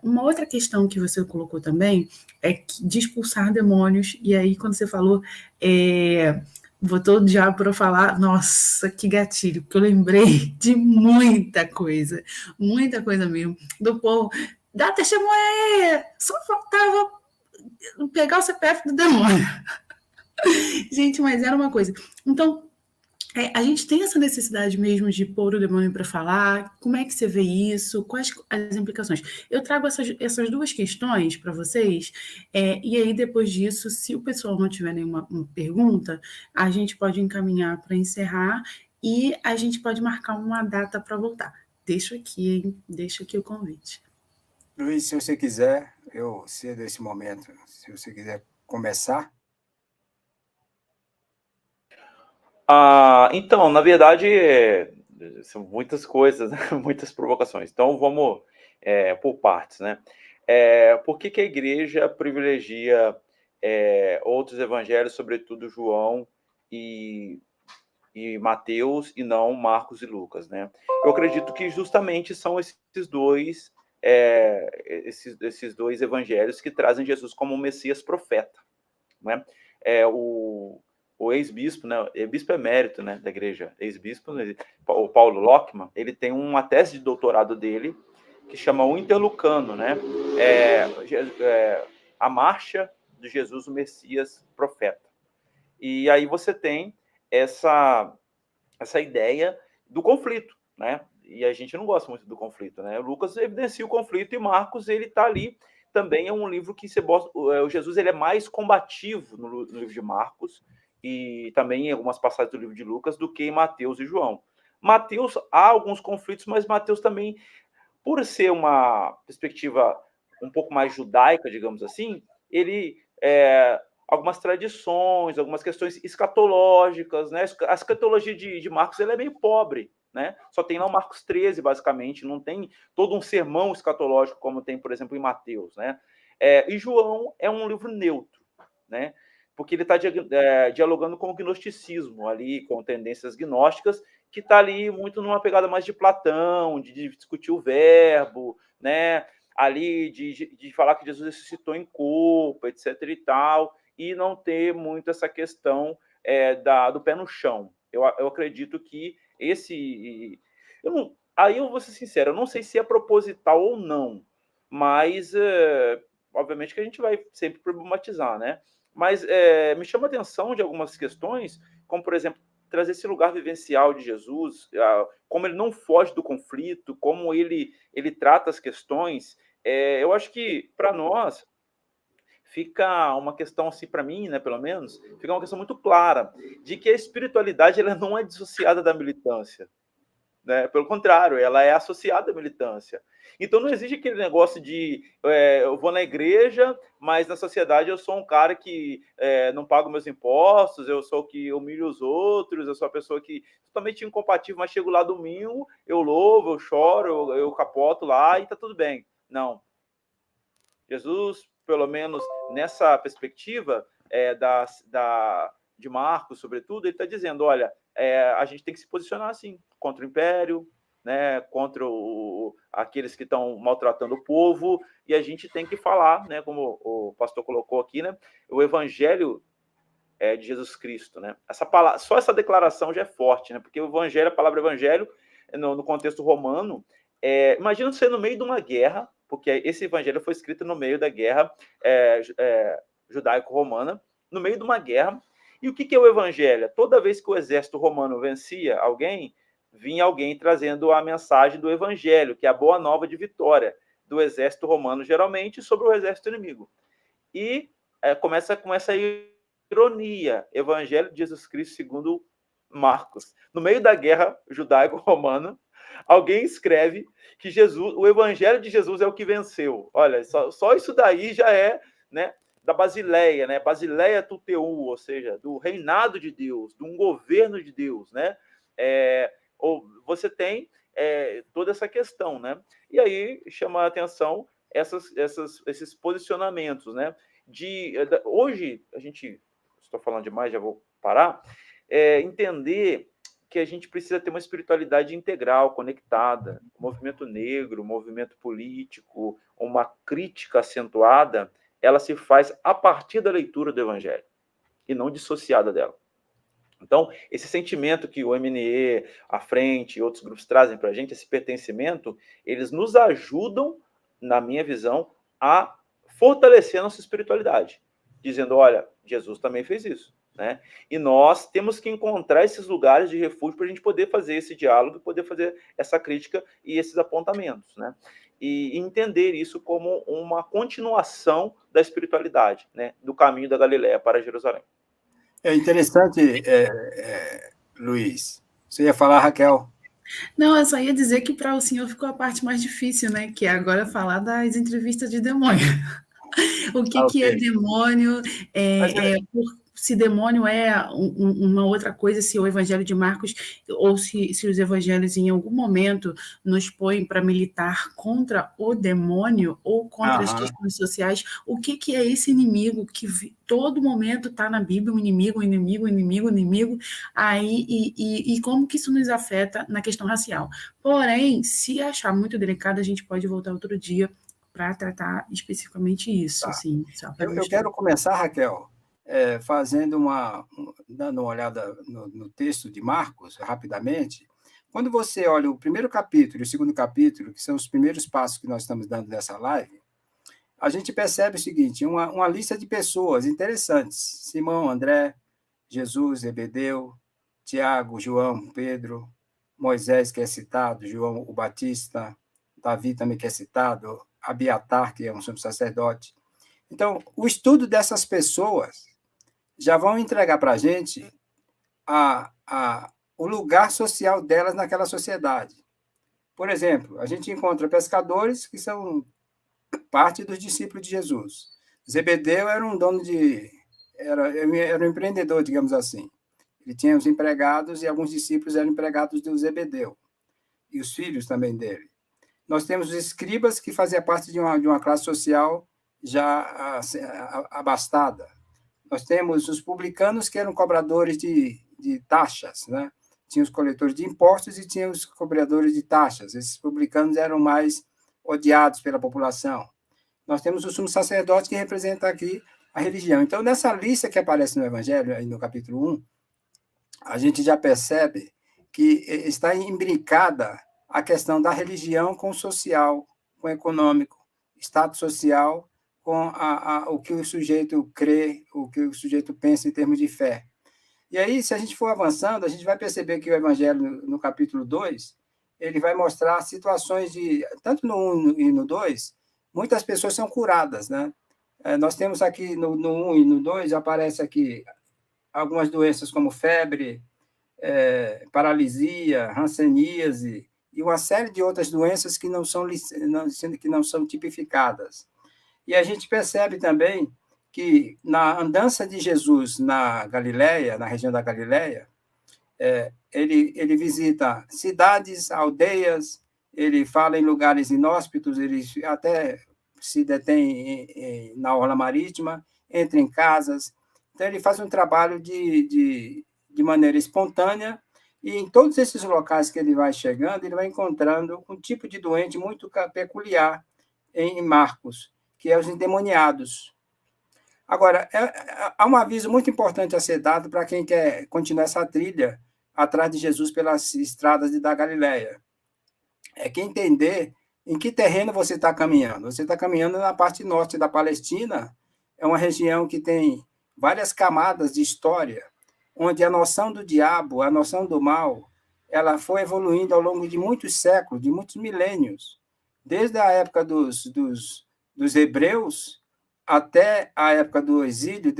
Uma outra questão que você colocou também é de expulsar demônios, e aí quando você falou, botou o diabo para falar, nossa, que gatilho, porque eu lembrei de muita coisa mesmo, do povo, dá testemunha aí, só faltava pegar o CPF do demônio. Gente, mas era uma coisa. Então, a gente tem essa necessidade mesmo de pôr o demônio para falar. Como é que você vê isso? Quais as implicações? Eu trago essas 2 questões para vocês, e aí depois disso, se o pessoal não tiver nenhuma pergunta, a gente pode encaminhar para encerrar e a gente pode marcar uma data para voltar. Deixo aqui o convite. Luiz, se você quiser, eu cedo esse momento, se você quiser começar. Então, na verdade, são muitas coisas, né? Muitas provocações. Então, vamos por partes, né? Por que a igreja privilegia outros evangelhos, sobretudo João e Mateus, e não Marcos e Lucas, né? Eu acredito que justamente são esses dois evangelhos que trazem Jesus como um Messias profeta, né? O ex-bispo, né, bispo emérito, né, da igreja, ex-bispo, o Paulo Lockman, ele tem uma tese de doutorado dele que chama o Interlucano, né? A marcha de Jesus, o Messias profeta. E aí você tem essa ideia do conflito, né? E a gente não gosta muito do conflito, né? Lucas evidencia o conflito e Marcos, ele está ali. Também é um livro que o Jesus ele é mais combativo no livro de Marcos e também em algumas passagens do livro de Lucas do que em Mateus e João. Mateus há alguns conflitos, mas Mateus também, por ser uma perspectiva um pouco mais judaica, digamos assim, ele algumas tradições, algumas questões escatológicas, né? A escatologia de Marcos ela é meio pobre, né? Só tem lá o Marcos 13, basicamente, não tem todo um sermão escatológico como tem, por exemplo, em Mateus, né? E João é um livro neutro, né? Porque ele está dialogando com o gnosticismo ali, com tendências gnósticas, que está ali muito numa pegada mais de Platão, de discutir o verbo, né? Ali de falar que Jesus ressuscitou em corpo, etc. e tal, e não ter muito essa questão do pé no chão. Eu acredito que aí eu vou ser sincero, eu não sei se é proposital ou não, mas obviamente que a gente vai sempre problematizar, né? Mas me chama a atenção de algumas questões, como, por exemplo, trazer esse lugar vivencial de Jesus, como ele não foge do conflito, como ele trata as questões. Eu acho que, para nós, fica uma questão, assim, para mim, né, pelo menos, fica uma questão muito clara, de que a espiritualidade ela não é dissociada da militância. Né? Pelo contrário, ela é associada à militância. Então não existe aquele negócio de eu vou na igreja, mas na sociedade eu sou um cara que não pago meus impostos, eu sou que humilho os outros, eu sou a pessoa que totalmente incompatível, mas chego lá domingo, eu louvo, eu choro, eu capoto lá e tá tudo bem. Não. Jesus, pelo menos nessa perspectiva de Marcos, sobretudo, ele está dizendo, olha, a gente tem que se posicionar assim, contra o império, né, contra aqueles que estão maltratando o povo, e a gente tem que falar, né, como o pastor colocou aqui, né, o evangelho de Jesus Cristo, né? Só essa declaração já é forte, né? Porque o evangelho, a palavra evangelho, no contexto romano, imagina você no meio de uma guerra, porque esse evangelho foi escrito no meio da guerra judaico-romana, no meio de uma guerra. E o que é o evangelho? Toda vez que o exército romano vencia alguém, vinha alguém trazendo a mensagem do evangelho, que é a boa nova de vitória do exército romano, geralmente, sobre o exército inimigo. E começa com essa ironia, evangelho de Jesus Cristo segundo Marcos. No meio da guerra judaico-romana, alguém escreve que o evangelho de Jesus é o que venceu. Olha, só isso daí já é, né, da Basileia, né? Basileia tuteu, ou seja, do reinado de Deus, de um governo de Deus, né? Você tem toda essa questão, né? E aí chama a atenção esses posicionamentos, né? Hoje, estou falando demais, já vou parar, entender que a gente precisa ter uma espiritualidade integral, conectada, movimento negro, movimento político, uma crítica acentuada, ela se faz a partir da leitura do Evangelho, e não dissociada dela. Então, esse sentimento que o MNE, a Frente e outros grupos trazem para a gente, esse pertencimento, eles nos ajudam, na minha visão, a fortalecer a nossa espiritualidade, dizendo, olha, Jesus também fez isso. Né? E nós temos que encontrar esses lugares de refúgio para a gente poder fazer esse diálogo, poder fazer essa crítica e esses apontamentos, né? E entender isso como uma continuação da espiritualidade, né? Do caminho da Galileia para Jerusalém. É interessante, Luiz. Você ia falar, Raquel? Não, eu só ia dizer que para o senhor ficou a parte mais difícil, né? Que é agora falar das entrevistas de demônio. O que é demônio? se demônio é uma outra coisa, se o evangelho de Marcos, ou se os evangelhos em algum momento nos põem para militar contra o demônio ou contra as questões sociais, o que é esse inimigo que todo momento está na Bíblia, um inimigo, aí, e como que isso nos afeta na questão racial. Porém, se achar muito delicado, a gente pode voltar outro dia para tratar especificamente isso. Tá. Assim, Eu quero começar, Raquel, dando uma olhada no texto de Marcos, rapidamente. Quando você olha o primeiro capítulo e o segundo capítulo, que são os primeiros passos que nós estamos dando nessa live, a gente percebe o seguinte, uma lista de pessoas interessantes. Simão, André, Jesus, Zebedeu, Tiago, João, Pedro, Moisés, que é citado, João o Batista, Davi também, que é citado, Abiatar, que é um sumo sacerdote. Então, o estudo dessas pessoas já vão entregar para a gente o lugar social delas naquela sociedade. Por exemplo, a gente encontra pescadores que são parte dos discípulos de Jesus. Zebedeu era um dono era um empreendedor, digamos assim. Ele tinha os empregados e alguns discípulos eram empregados do Zebedeu, e os filhos também dele. Nós temos os escribas, que faziam parte de uma classe social já abastada. Nós temos os publicanos, que eram cobradores de taxas, né? Tinha os coletores de impostos e tinha os cobradores de taxas. Esses publicanos eram mais odiados pela população. Nós temos o sumo sacerdote, que representa aqui a religião. Então, nessa lista que aparece no Evangelho, aí no capítulo 1, a gente já percebe que está imbricada a questão da religião com o social, com o econômico, status social, com o que o sujeito crê, o que o sujeito pensa em termos de fé. E aí, se a gente for avançando, a gente vai perceber que o Evangelho, no capítulo 2, ele vai mostrar situações tanto no 1 e no 2, muitas pessoas são curadas, né? Nós temos aqui, no 1 e no 2, aparece aqui algumas doenças como febre, paralisia, hanseníase, e uma série de outras doenças que não são tipificadas. E a gente percebe também que, na andança de Jesus na Galileia, na região da Galileia, ele visita cidades, aldeias, ele fala em lugares inóspitos, ele até se detém na orla marítima, entra em casas. Então, ele faz um trabalho de maneira espontânea, e em todos esses locais que ele vai chegando, ele vai encontrando um tipo de doente muito peculiar em Marcos, que é os endemoniados. Agora, há um aviso muito importante a ser dado para quem quer continuar essa trilha atrás de Jesus pelas estradas da Galileia. É que entender em que terreno você está caminhando. Você está caminhando na parte norte da Palestina, é uma região que tem várias camadas de história, onde a noção do diabo, a noção do mal, ela foi evoluindo ao longo de muitos séculos, de muitos milênios, desde a época dos hebreus até a época do exílio,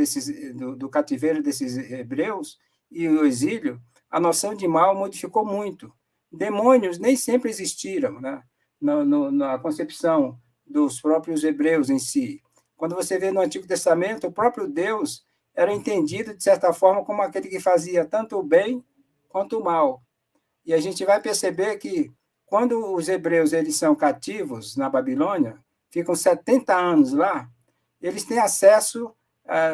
do cativeiro desses hebreus e o exílio, a noção de mal modificou muito. Demônios nem sempre existiram, né? Na concepção dos próprios hebreus em si. Quando você vê no Antigo Testamento, o próprio Deus era entendido, de certa forma, como aquele que fazia tanto o bem quanto o mal. E a gente vai perceber que, quando os hebreus eles são cativos na Babilônia, ficam 70 anos lá, eles têm acesso,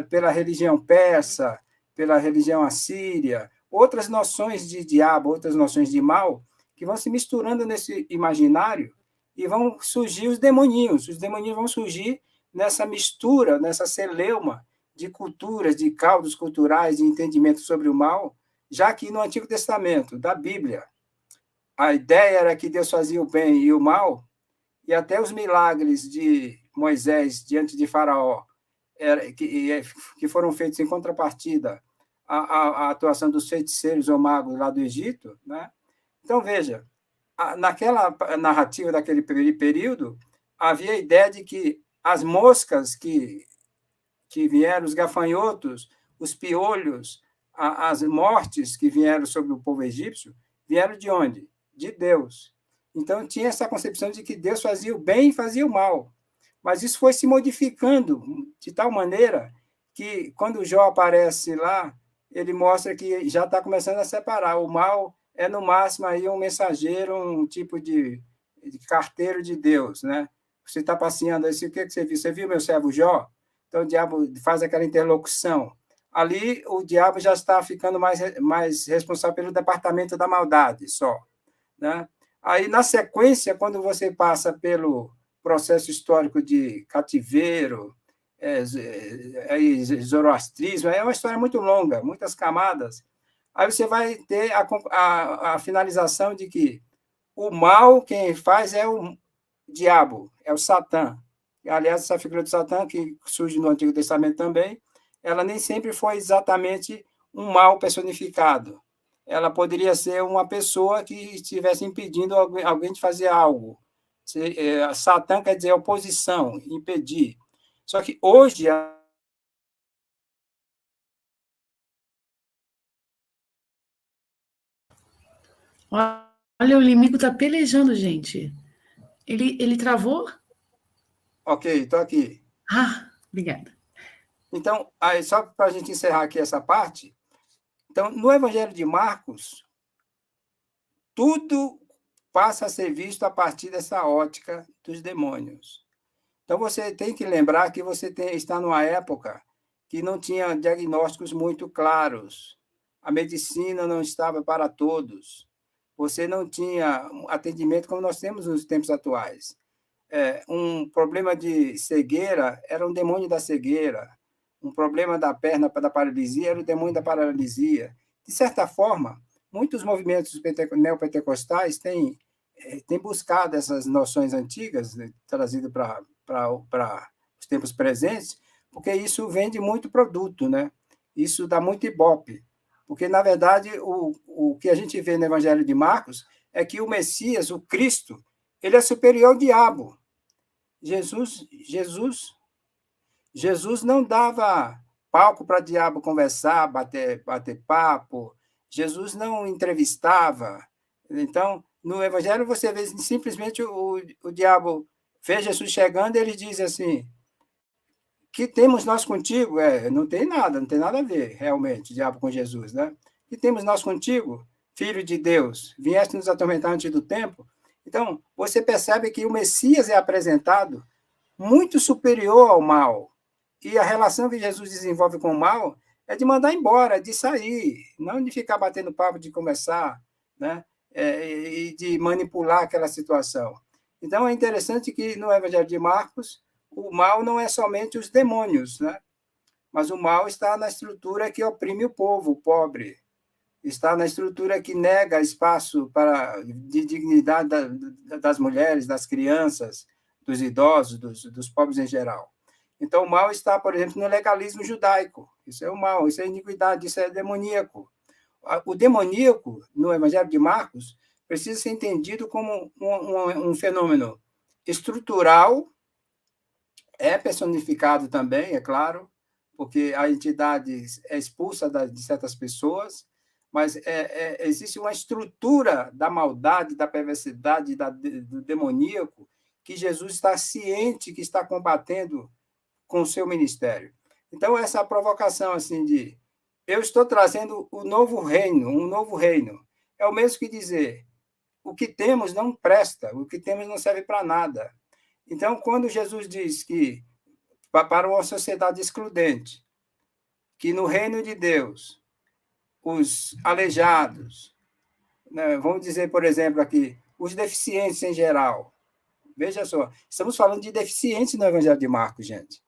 pela religião persa, pela religião assíria, outras noções de diabo, outras noções de mal, que vão se misturando nesse imaginário e vão surgir os demoninhos. Os demoninhos vão surgir nessa mistura, nessa celeuma de culturas, de caldos culturais, de entendimento sobre o mal, já que no Antigo Testamento, da Bíblia, a ideia era que Deus fazia o bem e o mal, e até os milagres de Moisés diante de Faraó, que foram feitos em contrapartida à atuação dos feiticeiros ou magos lá do Egito, né? Então, veja, naquela narrativa daquele período, havia a ideia de que as moscas que vieram, os gafanhotos, os piolhos, as mortes que vieram sobre o povo egípcio, vieram de onde? De Deus. Então, tinha essa concepção de que Deus fazia o bem e fazia o mal. Mas isso foi se modificando de tal maneira que quando Jó aparece lá, ele mostra que já está começando a separar. O mal é, no máximo, aí um mensageiro, um tipo de carteiro de Deus, né? Você está passeando assim, o que você viu? Você viu meu servo Jó? Então, o diabo faz aquela interlocução. Ali, o diabo já está ficando mais responsável pelo departamento da maldade só, né? Aí, na sequência, quando você passa pelo processo histórico de cativeiro, zoroastrismo, é uma história muito longa, muitas camadas. Aí você vai ter a finalização de que o mal, quem faz é o diabo, é o Satã. Aliás, essa figura do Satã, que surge no Antigo Testamento também, ela nem sempre foi exatamente um mal personificado. Ela poderia ser uma pessoa que estivesse impedindo alguém de fazer algo. Satã quer dizer oposição, impedir. Só que hoje Olha, o inimigo tá pelejando, gente. Ele travou? Ok, estou aqui. Ah, obrigada. Então, aí, só para a gente encerrar aqui essa parte, então, no Evangelho de Marcos, tudo passa a ser visto a partir dessa ótica dos demônios. Então, você tem que lembrar que você está numa época que não tinha diagnósticos muito claros. A medicina não estava para todos. Você não tinha atendimento como nós temos nos tempos atuais. Um problema de cegueira era um demônio da cegueira. Um problema da perna, da paralisia, era o demônio da paralisia. De certa forma, muitos movimentos neopentecostais têm buscado essas noções antigas, né, trazidas para os tempos presentes, porque isso vende muito produto, né? Isso dá muito ibope. Porque, na verdade, o que a gente vê no Evangelho de Marcos é que o Messias, o Cristo, ele é superior ao diabo. Jesus não dava palco para o diabo conversar, bater papo. Jesus não entrevistava. Então, no Evangelho, você vê simplesmente o diabo vê Jesus chegando e ele diz assim: que temos nós contigo? Não tem nada a ver, realmente, o diabo com Jesus, né? Que temos nós contigo, filho de Deus? Vieste nos atormentar antes do tempo? Então, você percebe que o Messias é apresentado muito superior ao mal. E a relação que Jesus desenvolve com o mal é de mandar embora, de sair, não de ficar batendo papo, de conversar, né? E de manipular aquela situação. Então, é interessante que no Evangelho de Marcos, o mal não é somente os demônios, né? Mas o mal está na estrutura que oprime o povo, o pobre. Está na estrutura que nega espaço de dignidade das mulheres, das crianças, dos idosos, dos pobres em geral. Então, o mal está, por exemplo, no legalismo judaico. Isso é o mal, isso é iniquidade, isso é demoníaco. O demoníaco, no Evangelho de Marcos, precisa ser entendido como um fenômeno estrutural, é personificado também, é claro, porque a entidade é expulsa de certas pessoas, mas existe uma estrutura da maldade, da perversidade, do demoníaco, que Jesus está ciente que está combatendo com o seu ministério. Então, essa provocação assim de eu estou trazendo um novo reino, é o mesmo que dizer o que temos não presta, o que temos não serve para nada. Então, quando Jesus diz que para uma sociedade excludente, que no reino de Deus, os aleijados, né, vamos dizer, por exemplo, aqui, os deficientes em geral. Veja só, estamos falando de deficientes no Evangelho de Marcos, gente.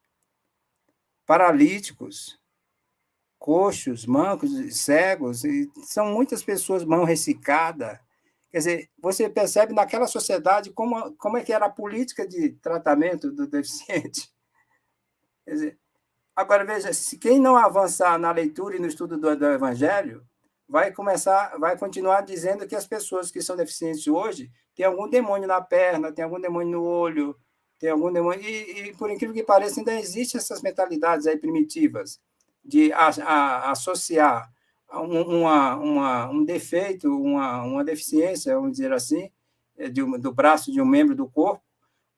Paralíticos, coxos, mancos, cegos, e são muitas pessoas mão ressecada. Quer dizer, você percebe naquela sociedade como é que era a política de tratamento do deficiente. Quer dizer, agora, veja, se quem não avançar na leitura e no estudo do Evangelho, vai continuar dizendo que as pessoas que são deficientes hoje têm algum demônio na perna, tem algum demônio no olho, tem algum demônio... E por incrível que pareça, ainda existem essas mentalidades aí primitivas de associar um defeito, uma deficiência, vamos dizer assim, do braço de um membro do corpo,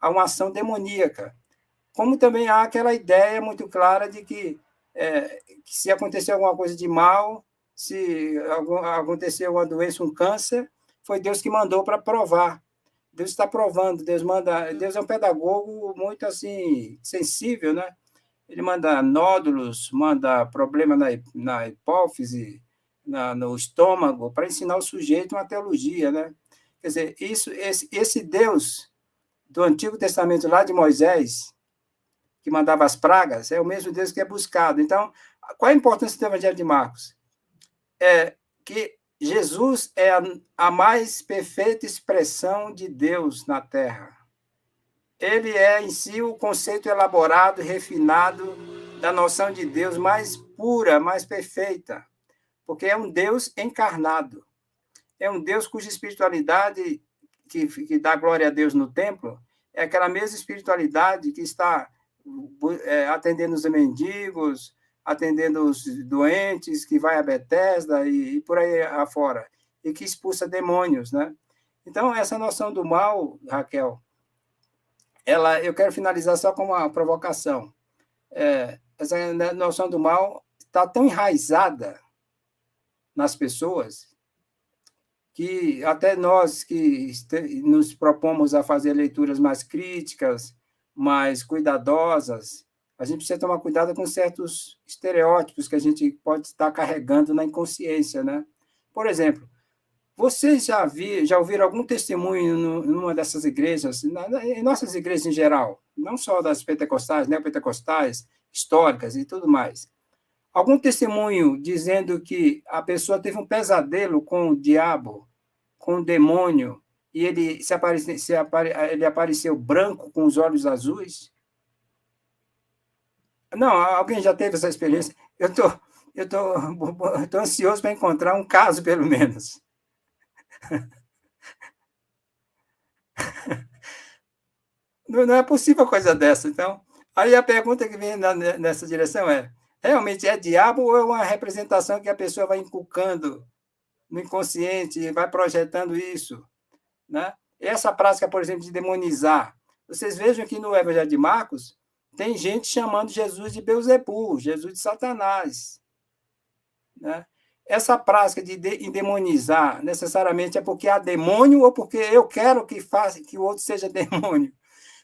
a uma ação demoníaca. Como também há aquela ideia muito clara de que que se acontecer alguma coisa de mal, se acontecer alguma doença, um câncer, foi Deus que mandou para provar. Deus está provando, Deus é um pedagogo muito assim sensível, né? Ele manda nódulos, manda problema na hipófise, no estômago, para ensinar o sujeito uma teologia, né? Quer dizer, esse Deus do Antigo Testamento lá de Moisés, que mandava as pragas, é o mesmo Deus que é buscado. Então, qual a importância do Evangelho de Marcos? É que Jesus é a mais perfeita expressão de Deus na Terra. Ele é, em si, o conceito elaborado e refinado da noção de Deus mais pura, mais perfeita, porque é um Deus encarnado. É um Deus cuja espiritualidade, que dá glória a Deus no templo, é aquela mesma espiritualidade que está atendendo os mendigos, atendendo os doentes, que vai a Betesda e por aí afora, e que expulsa demônios, né? Então, essa noção do mal, Raquel, eu quero finalizar só com uma provocação. Essa noção do mal está tão enraizada nas pessoas que até nós que nos propomos a fazer leituras mais críticas, mais cuidadosas, a gente precisa tomar cuidado com certos estereótipos que a gente pode estar carregando na inconsciência, né? Por exemplo, vocês já ouviram algum testemunho numa dessas igrejas, em nossas igrejas em geral, não só das pentecostais, neopentecostais, históricas e tudo mais, algum testemunho dizendo que a pessoa teve um pesadelo com o diabo, com o demônio, e ele apareceu branco com os olhos azuis? Não, alguém já teve essa experiência? Eu tô ansioso para encontrar um caso, pelo menos. Não é possível coisa dessa. Então, aí a pergunta que vem nessa direção é: realmente é diabo ou é uma representação que a pessoa vai inculcando no inconsciente e vai projetando isso, né? Essa prática, por exemplo, de demonizar. Vocês vejam que no Evangelho de Marcos tem gente chamando Jesus de Beelzebul, Jesus de Satanás, né? Essa prática de endemonizar necessariamente é porque há demônio ou porque eu quero que o outro seja demônio?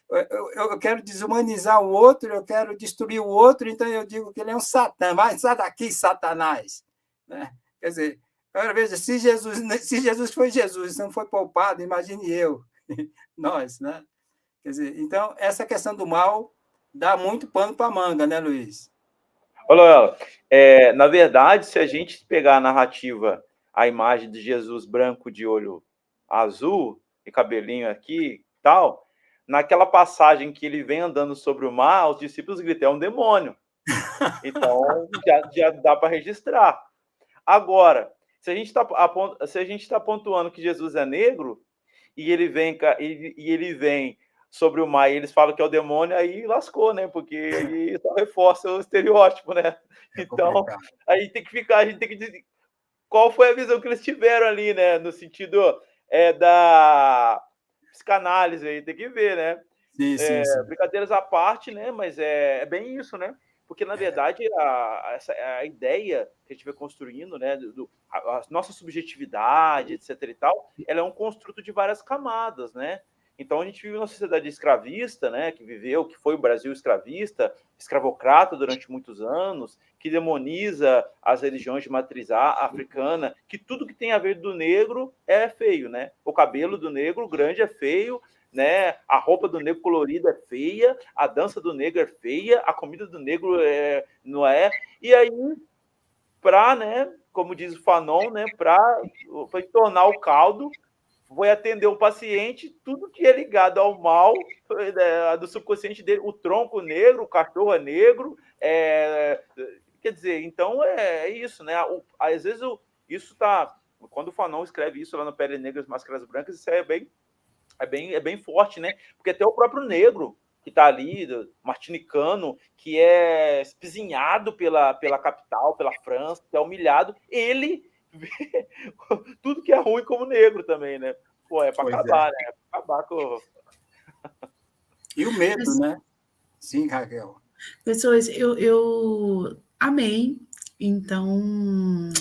Eu quero desumanizar o outro, eu quero destruir o outro, então eu digo que ele é um satã. Vai, sai daqui, Satanás, né? Quer dizer, agora veja, se Jesus foi Jesus, não foi poupado, imagine eu, nós, né? Quer dizer, então, essa questão do mal dá muito pano para manga, né, Luiz? Olha, na verdade, se a gente pegar a narrativa, a imagem de Jesus branco de olho azul e cabelinho aqui e tal, naquela passagem que ele vem andando sobre o mar, os discípulos gritam, é um demônio. Então, já dá para registrar. Agora, se a gente está pontuando que Jesus é negro, e ele vem sobre o mar e eles falam que é o demônio, aí lascou, né? Porque aí só reforça o estereótipo, né? Então, aí tem que ficar, a gente tem que dizer qual foi a visão que eles tiveram ali, né? No sentido da psicanálise aí, tem que ver, né? Sim. Brincadeiras à parte, né? Mas é bem isso, né? Porque, na verdade, a ideia que a gente vai construindo, né, a nossa subjetividade, etc. e tal, ela é um construto de várias camadas, né? Então, a gente vive uma sociedade escravista, né, que foi o Brasil escravista, escravocrata durante muitos anos, que demoniza as religiões de matriz africana, que tudo que tem a ver do negro é feio, né? O cabelo do negro grande é feio, né? A roupa do negro colorida é feia, a dança do negro é feia, a comida do negro não é. E aí, né, como diz o Fanon, né, para entornar o caldo, foi atender o paciente, tudo que é ligado ao mal do subconsciente dele, o tronco negro, o cachorro é negro, quer dizer, então é isso, né? Às vezes isso está, quando o Fanon escreve isso lá no Pele Negras, Máscaras Brancas, isso é bem forte, né? Porque até o próprio negro que está ali, martinicano, que é espizinhado pela capital, pela França, que é humilhado, ele vê tudo que é ruim como negro também, né? Pô, é para acabar, né? É para acabar com... E o medo, né? Sim, Raquel. Pessoas, eu amei. Então,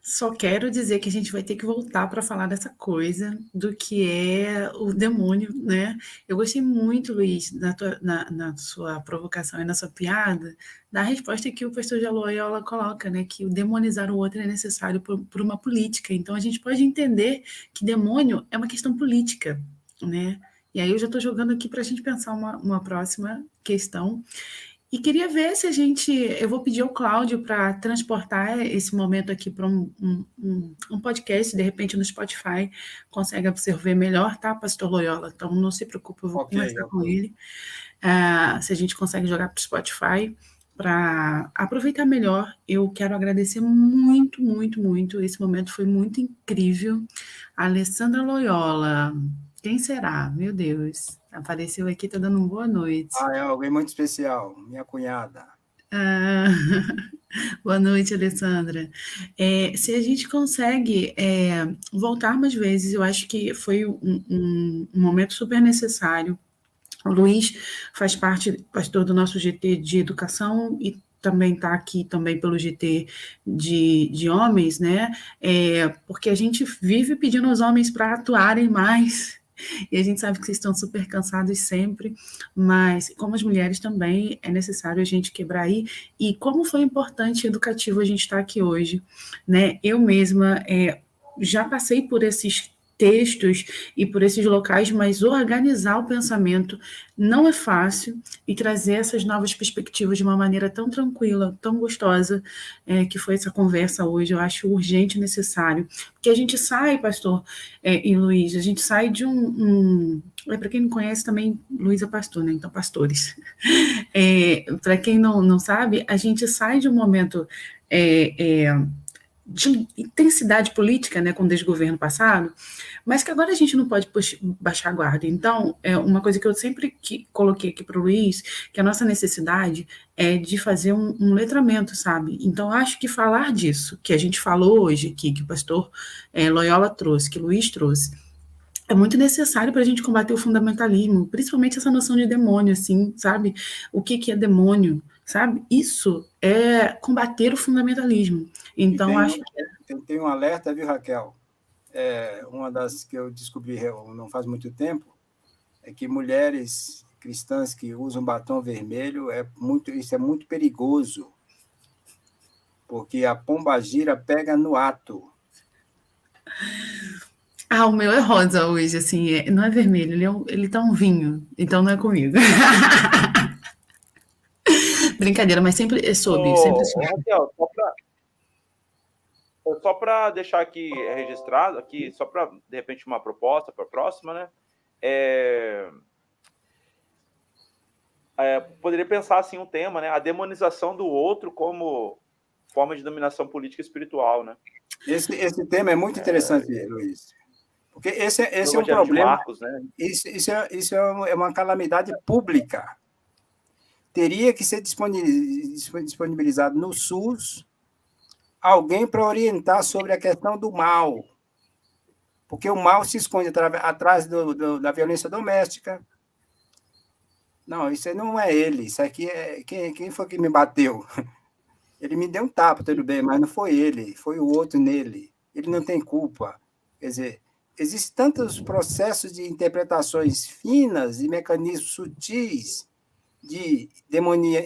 só quero dizer que a gente vai ter que voltar para falar dessa coisa do que é o demônio, né? Eu gostei muito, Luiz, na sua provocação e na sua piada, da resposta que o pastor de Loyola coloca, né? Que o demonizar o outro é necessário por uma política. Então, a gente pode entender que demônio é uma questão política, né? E aí eu já estou jogando aqui para a gente pensar uma próxima questão. E queria ver se a gente. Eu vou pedir ao Cláudio para transportar esse momento aqui para um podcast, de repente no Spotify, consegue absorver melhor, tá, Pastor Loyola? Então não se preocupe, eu vou conversar com ele. Se a gente consegue jogar para o Spotify para aproveitar melhor. Eu quero agradecer muito, muito, muito. Esse momento foi muito incrível. A Alessandra Loyola. Quem será? Meu Deus. Apareceu aqui, está dando uma boa noite. É alguém muito especial, minha cunhada. Boa noite, Alessandra. Se a gente consegue voltar mais vezes, eu acho que foi um momento super necessário. O Luiz faz parte, pastor do nosso GT de educação e também está aqui também pelo GT de homens, né? Porque a gente vive pedindo aos homens para atuarem mais, e a gente sabe que vocês estão super cansados sempre, mas como as mulheres também é necessário a gente quebrar aí, e como foi importante e educativo a gente estar aqui hoje, né? Eu mesma já passei por esses textos e por esses locais, mas organizar o pensamento não é fácil e trazer essas novas perspectivas de uma maneira tão tranquila, tão gostosa, que foi essa conversa hoje, eu acho urgente e necessário. Porque a gente sai, pastor e Luiz, a gente sai de para quem não conhece também, Luiz é pastor, né? Então, pastores. Para quem não sabe, a gente sai de um momento de intensidade política, né, com o desgoverno passado, mas que agora a gente não pode baixar a guarda. Então, uma coisa que eu sempre coloquei aqui para o Luiz, que a nossa necessidade é de fazer um letramento, sabe? Então, acho que falar disso, que a gente falou hoje aqui, que o pastor Loyola trouxe, que o Luiz trouxe, é muito necessário para a gente combater o fundamentalismo, principalmente essa noção de demônio, assim, sabe? O que é demônio, sabe? Isso é combater o fundamentalismo. Então, acho que... Tem um alerta, viu, Raquel? Uma das que eu descobri não faz muito tempo é que mulheres cristãs que usam batom vermelho, isso é muito perigoso, porque a pombagira pega no ato. O meu é rosa hoje, assim, não é vermelho, ele tá um vinho, então não é comigo. Brincadeira, mas sempre soube, sempre soube. Raquel, só para deixar aqui registrado, aqui, só para, de repente, uma proposta para a próxima, né? Poderia pensar assim um tema, né? A demonização do outro como forma de dominação política e espiritual, né? Esse tema é muito interessante, Luiz. Porque esse é um problema. Marcos, né? Isso é uma calamidade pública. Teria que ser disponibilizado no SUS alguém para orientar sobre a questão do mal. Porque o mal se esconde atrás da violência doméstica. Não, isso aí não é ele. Isso aqui é... Quem foi que me bateu? Ele me deu um tapa, tudo bem, mas não foi ele. Foi o outro nele. Ele não tem culpa. Quer dizer, existem tantos processos de interpretações finas e mecanismos sutis de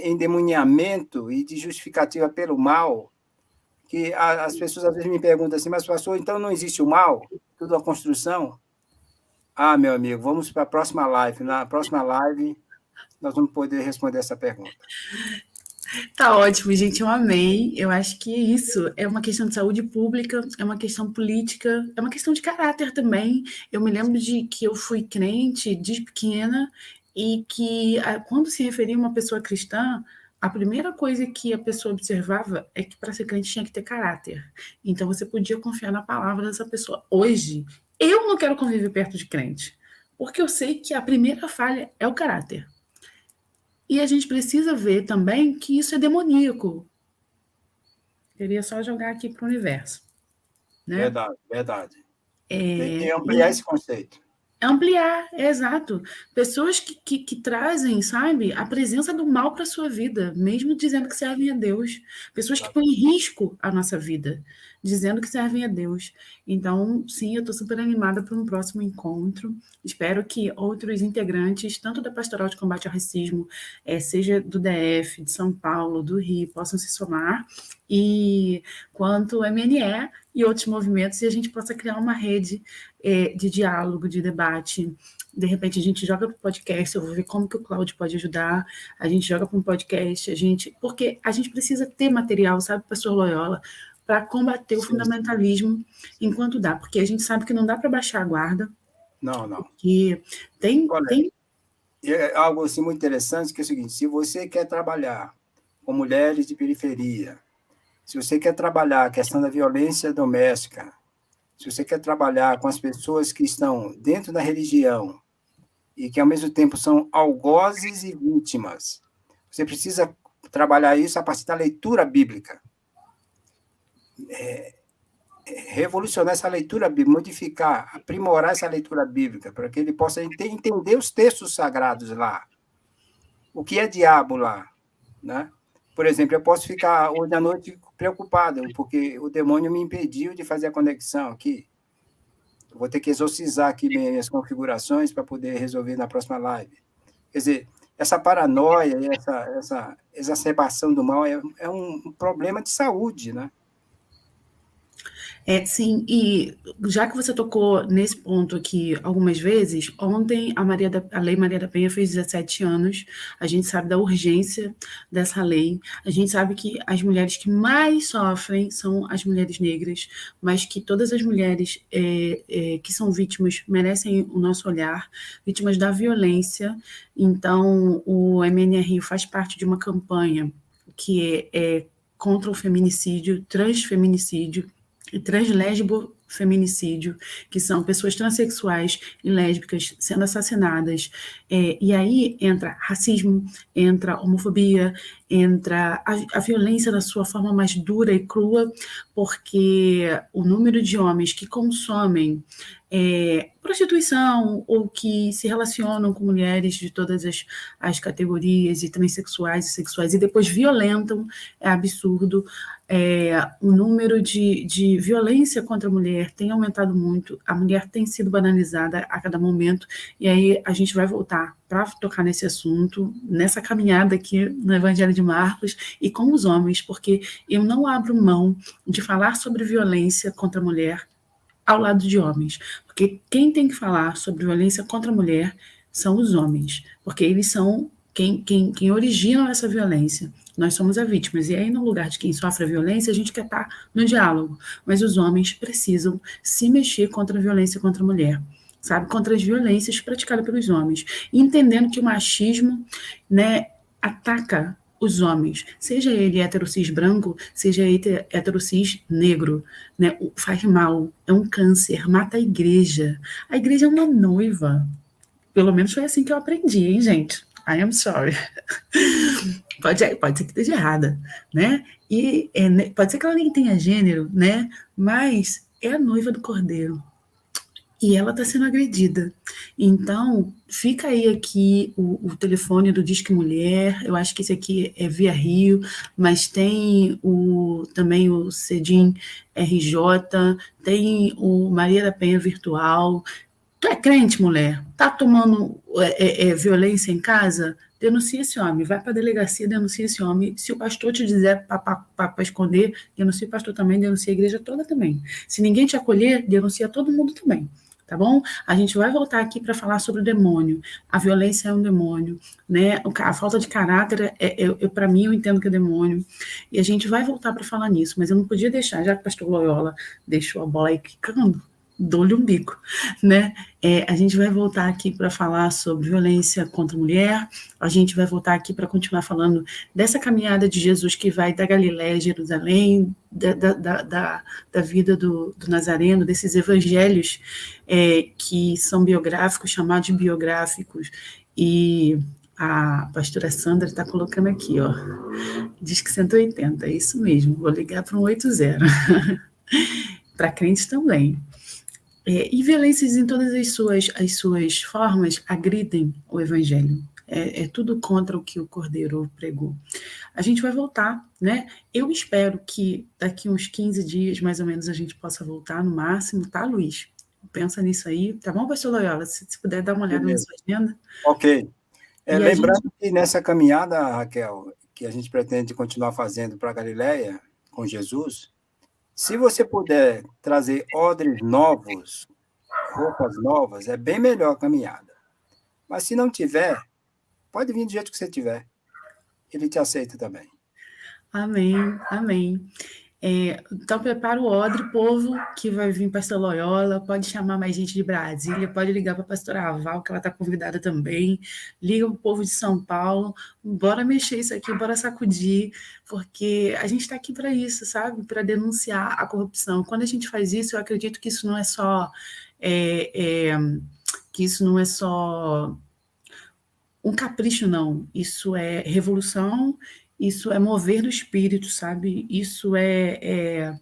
endemoniamento e de justificativa pelo mal, que as pessoas às vezes me perguntam assim, mas pastor, então não existe o mal? Tudo é uma construção? Meu amigo, vamos para a próxima live. Na próxima live, nós vamos poder responder essa pergunta. Tá ótimo, gente, eu amei. Eu acho que isso é uma questão de saúde pública, é uma questão política, é uma questão de caráter também. Eu me lembro de que eu fui crente de pequena e que quando se referia a uma pessoa cristã, a primeira coisa que a pessoa observava é que para ser crente tinha que ter caráter. Então você podia confiar na palavra dessa pessoa. Hoje, eu não quero conviver perto de crente, porque eu sei que a primeira falha é o caráter. E a gente precisa ver também que isso é demoníaco. Queria só jogar aqui para o universo. Né? Verdade. Tem que ampliar esse conceito. Ampliar, exato. Pessoas que trazem, sabe, a presença do mal para a sua vida, mesmo dizendo que servem a Deus. Pessoas que põem em risco a nossa vida, dizendo que servem a Deus. Então, sim, eu estou super animada para um próximo encontro. Espero que outros integrantes, tanto da Pastoral de Combate ao Racismo, seja do DF, de São Paulo, do Rio, possam se somar, e quanto o MNE e outros movimentos, e a gente possa criar uma rede de diálogo, de debate. De repente a gente joga para o podcast, eu vou ver como que o Cláudio pode ajudar, a gente joga para um podcast, porque a gente precisa ter material, sabe, pastor Loyola, para combater o fundamentalismo enquanto dá, porque a gente sabe que não dá para baixar a guarda. Não. Que tem É algo assim muito interessante, que é o seguinte: se você quer trabalhar com mulheres de periferia, se você quer trabalhar a questão da violência doméstica, se você quer trabalhar com as pessoas que estão dentro da religião e que, ao mesmo tempo, são algozes e vítimas, você precisa trabalhar isso a partir da leitura bíblica. Revolucionar essa leitura bíblica, modificar, aprimorar essa leitura bíblica, para que ele possa entender os textos sagrados lá. O que é diabo lá, né? Por exemplo, eu posso ficar hoje à noite preocupado, porque o demônio me impediu de fazer a conexão aqui. Eu vou ter que exorcizar aqui minhas configurações para poder resolver na próxima live. Quer dizer, essa paranoia e essa exacerbação do mal é um problema de saúde, né? Sim, e já que você tocou nesse ponto aqui algumas vezes, ontem a Lei Maria da Penha fez 17 anos, a gente sabe da urgência dessa lei, a gente sabe que as mulheres que mais sofrem são as mulheres negras, mas que todas as mulheres que são vítimas merecem o nosso olhar, vítimas da violência. Então o MNR faz parte de uma campanha que é contra o feminicídio, transfeminicídio, e translesbofeminicídio, que são pessoas transexuais e lésbicas sendo assassinadas. E aí entra racismo, entra homofobia, entra a violência na sua forma mais dura e crua, porque o número de homens que consomem prostituição ou que se relacionam com mulheres de todas as categorias, e transexuais e sexuais, e depois violentam, é absurdo. O número de violência contra a mulher tem aumentado muito, a mulher tem sido banalizada a cada momento, e aí a gente vai voltar para tocar nesse assunto, nessa caminhada aqui no Evangelho de Marcos, e com os homens, porque eu não abro mão de falar sobre violência contra a mulher ao lado de homens, porque quem tem que falar sobre violência contra a mulher são os homens, porque eles são quem originam essa violência. Nós somos as vítimas, e aí no lugar de quem sofre a violência, a gente quer estar no diálogo, mas os homens precisam se mexer contra a violência contra a mulher, sabe, contra as violências praticadas pelos homens, entendendo que o machismo, né, ataca os homens, seja ele heterocis branco, seja ele heterocis negro, né, faz mal, é um câncer, mata a igreja. A igreja é uma noiva, pelo menos foi assim que eu aprendi, hein, gente? I am sorry. Pode ser que esteja errada, né? E pode ser que ela nem tenha gênero, né? Mas é a noiva do Cordeiro. E ela está sendo agredida. Então, fica aí aqui o telefone do Disque Mulher, eu acho que esse aqui é via Rio, mas tem também o Cedim RJ, tem o Maria da Penha Virtual. Tu é crente, mulher? Tá tomando violência em casa? Denuncia esse homem, vai para a delegacia, denuncia esse homem. Se o pastor te dizer para esconder, denuncia o pastor também, denuncia a igreja toda também. Se ninguém te acolher, denuncia todo mundo também. Tá bom? A gente vai voltar aqui para falar sobre o demônio. A violência é um demônio, né? A falta de caráter, para mim, eu entendo que é demônio. E a gente vai voltar para falar nisso, mas eu não podia deixar, já que o pastor Loyola deixou a bola aí quicando, dou-lhe um bico, né? A gente vai voltar aqui para falar sobre violência contra a mulher, a gente vai voltar aqui para continuar falando dessa caminhada de Jesus que vai da Galiléia a Jerusalém, da vida do Nazareno, desses evangelhos que são biográficos, chamados de biográficos, e a pastora Sandra está colocando aqui, ó, diz que 180, é isso mesmo, vou ligar para um 80, para crentes também. E violências em todas as suas formas agridem o evangelho. É tudo contra o que o Cordeiro pregou. A gente vai voltar, né? Eu espero que daqui uns 15 dias, mais ou menos, a gente possa voltar no máximo, tá, Luiz? Pensa nisso aí, tá bom, pastor Loyola? Se puder dar uma olhada na sua agenda. Ok. E a Lembrando gente... que nessa caminhada, Raquel, que a gente pretende continuar fazendo para a Galileia, com Jesus, se você puder trazer odres novos, roupas novas, é bem melhor a caminhada. Mas se não tiver, pode vir do jeito que você tiver. Ele te aceita também. Amém, amém. Então, prepara o odre, povo, que vai vir pastor Loyola, pode chamar mais gente de Brasília, pode ligar para a pastora Val, que ela está convidada também, liga para o povo de São Paulo, bora mexer isso aqui, bora sacudir, porque a gente está aqui para isso, sabe? Para denunciar a corrupção. Quando a gente faz isso, eu acredito que isso não é só... que isso não é só um capricho, não. Isso é revolução, isso é mover do Espírito, sabe? Isso é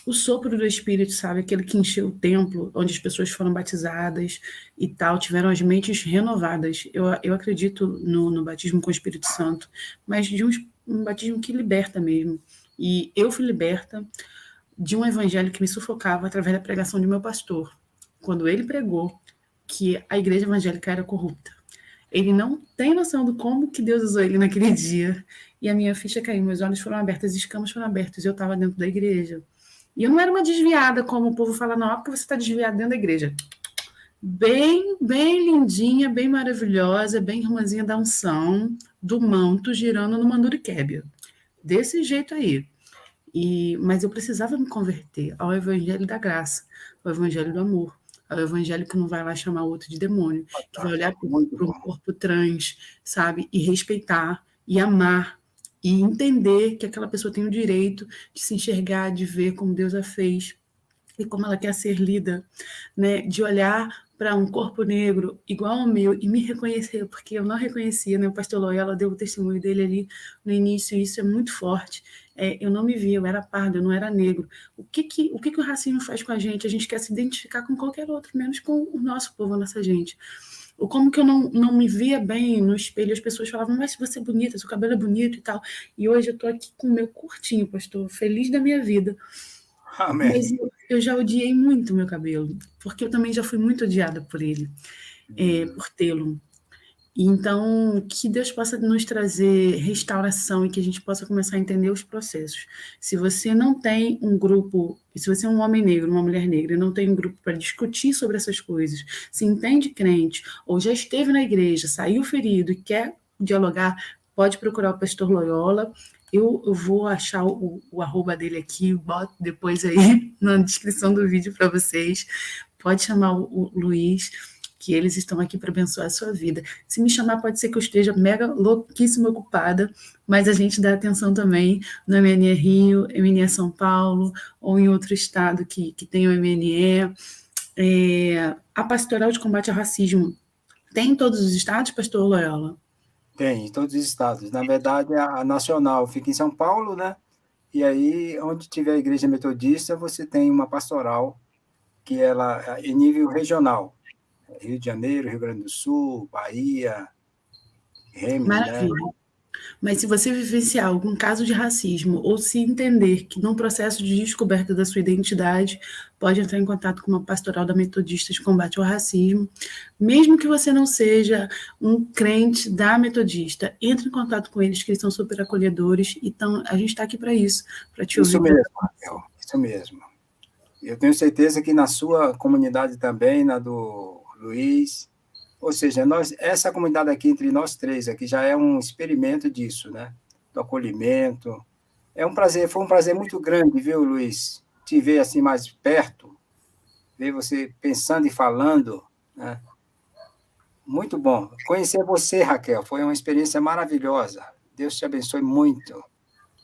o sopro do Espírito, sabe? Aquele que encheu o templo, onde as pessoas foram batizadas e tal, tiveram as mentes renovadas. Eu acredito no batismo com o Espírito Santo, mas de um batismo que liberta mesmo. E eu fui liberta de um evangelho que me sufocava através da pregação de meu pastor, quando ele pregou que a igreja evangélica era corrupta. Ele não tem noção do como que Deus usou ele naquele dia. E a minha ficha caiu, meus olhos foram abertos, as escamas foram abertas, e eu estava dentro da igreja. E eu não era uma desviada, como o povo fala, não, porque você está desviada dentro da igreja. Bem, bem lindinha, bem maravilhosa, bem irmãzinha da unção, do manto, girando no Manduricébia. Desse jeito aí. Mas eu precisava me converter ao evangelho da graça, ao evangelho do amor, ao evangelho que não vai lá chamar o outro de demônio, que vai olhar para um corpo trans, sabe, e respeitar, e amar, e entender que aquela pessoa tem o direito de se enxergar, de ver como Deus a fez, e como ela quer ser lida, né, de olhar para um corpo negro igual ao meu e me reconhecer, porque eu não reconhecia, né? O pastor Loyola deu o testemunho dele ali no início, e isso é muito forte. Eu não me via, eu era pardo, eu não era negro. O que o racismo faz com a gente? A gente quer se identificar com qualquer outro, menos com o nosso povo, a nossa gente. Como que eu não me via bem no espelho, as pessoas falavam, mas você é bonita, seu cabelo é bonito e tal. E hoje eu estou aqui com o meu curtinho, pastor, feliz da minha vida. Amém. Mas eu já odiei muito meu cabelo, porque eu também já fui muito odiada por ele, por tê-lo. Então, que Deus possa nos trazer restauração e que a gente possa começar a entender os processos. Se você não tem um grupo, se você é um homem negro, uma mulher negra, e não tem um grupo para discutir sobre essas coisas, se entende crente, ou já esteve na igreja, saiu ferido e quer dialogar, pode procurar o pastor Loyola. Eu vou achar o arroba dele aqui, boto depois aí na descrição do vídeo para vocês. Pode chamar o Luiz, que eles estão aqui para abençoar a sua vida. Se me chamar, pode ser que eu esteja mega louquíssima ocupada, mas a gente dá atenção também no MNE Rio, MNE São Paulo, ou em outro estado que tem o MNE. A Pastoral de Combate ao Racismo tem em todos os estados, pastor Loyola? Tem, em todos os estados. Na verdade, a nacional fica em São Paulo, né? E aí, onde tiver a igreja metodista, você tem uma pastoral que ela é em nível regional. Rio de Janeiro, Rio Grande do Sul, Bahia, Remy, Maravilha. né? Mas se você vivenciar algum caso de racismo ou se entender que num processo de descoberta da sua identidade, pode entrar em contato com uma pastoral da Metodista de Combate ao Racismo. Mesmo que você não seja um crente da Metodista, entre em contato com eles, que eles são super acolhedores. Então, a gente está aqui para isso, para te ouvir. Isso mesmo, Raquel, isso mesmo. Eu tenho certeza que na sua comunidade também, na do Luiz, ou seja, essa comunidade aqui, entre nós três, aqui já é um experimento disso, né? Do acolhimento. Foi um prazer muito grande, viu, Luiz? Te ver assim mais perto, ver você pensando e falando, né? Muito bom. Conhecer você, Raquel, foi uma experiência maravilhosa. Deus te abençoe muito.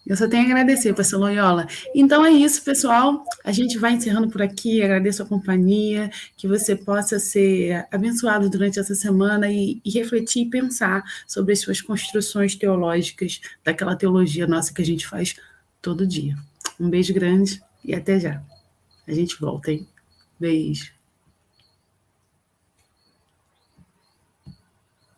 Eu só tenho a agradecer, pastor Loyola. Então é isso, pessoal. A gente vai encerrando por aqui. Agradeço a companhia, que você possa ser abençoado durante essa semana e refletir e pensar sobre as suas construções teológicas, daquela teologia nossa que a gente faz todo dia. Um beijo grande e até já. A gente volta, hein? Beijo.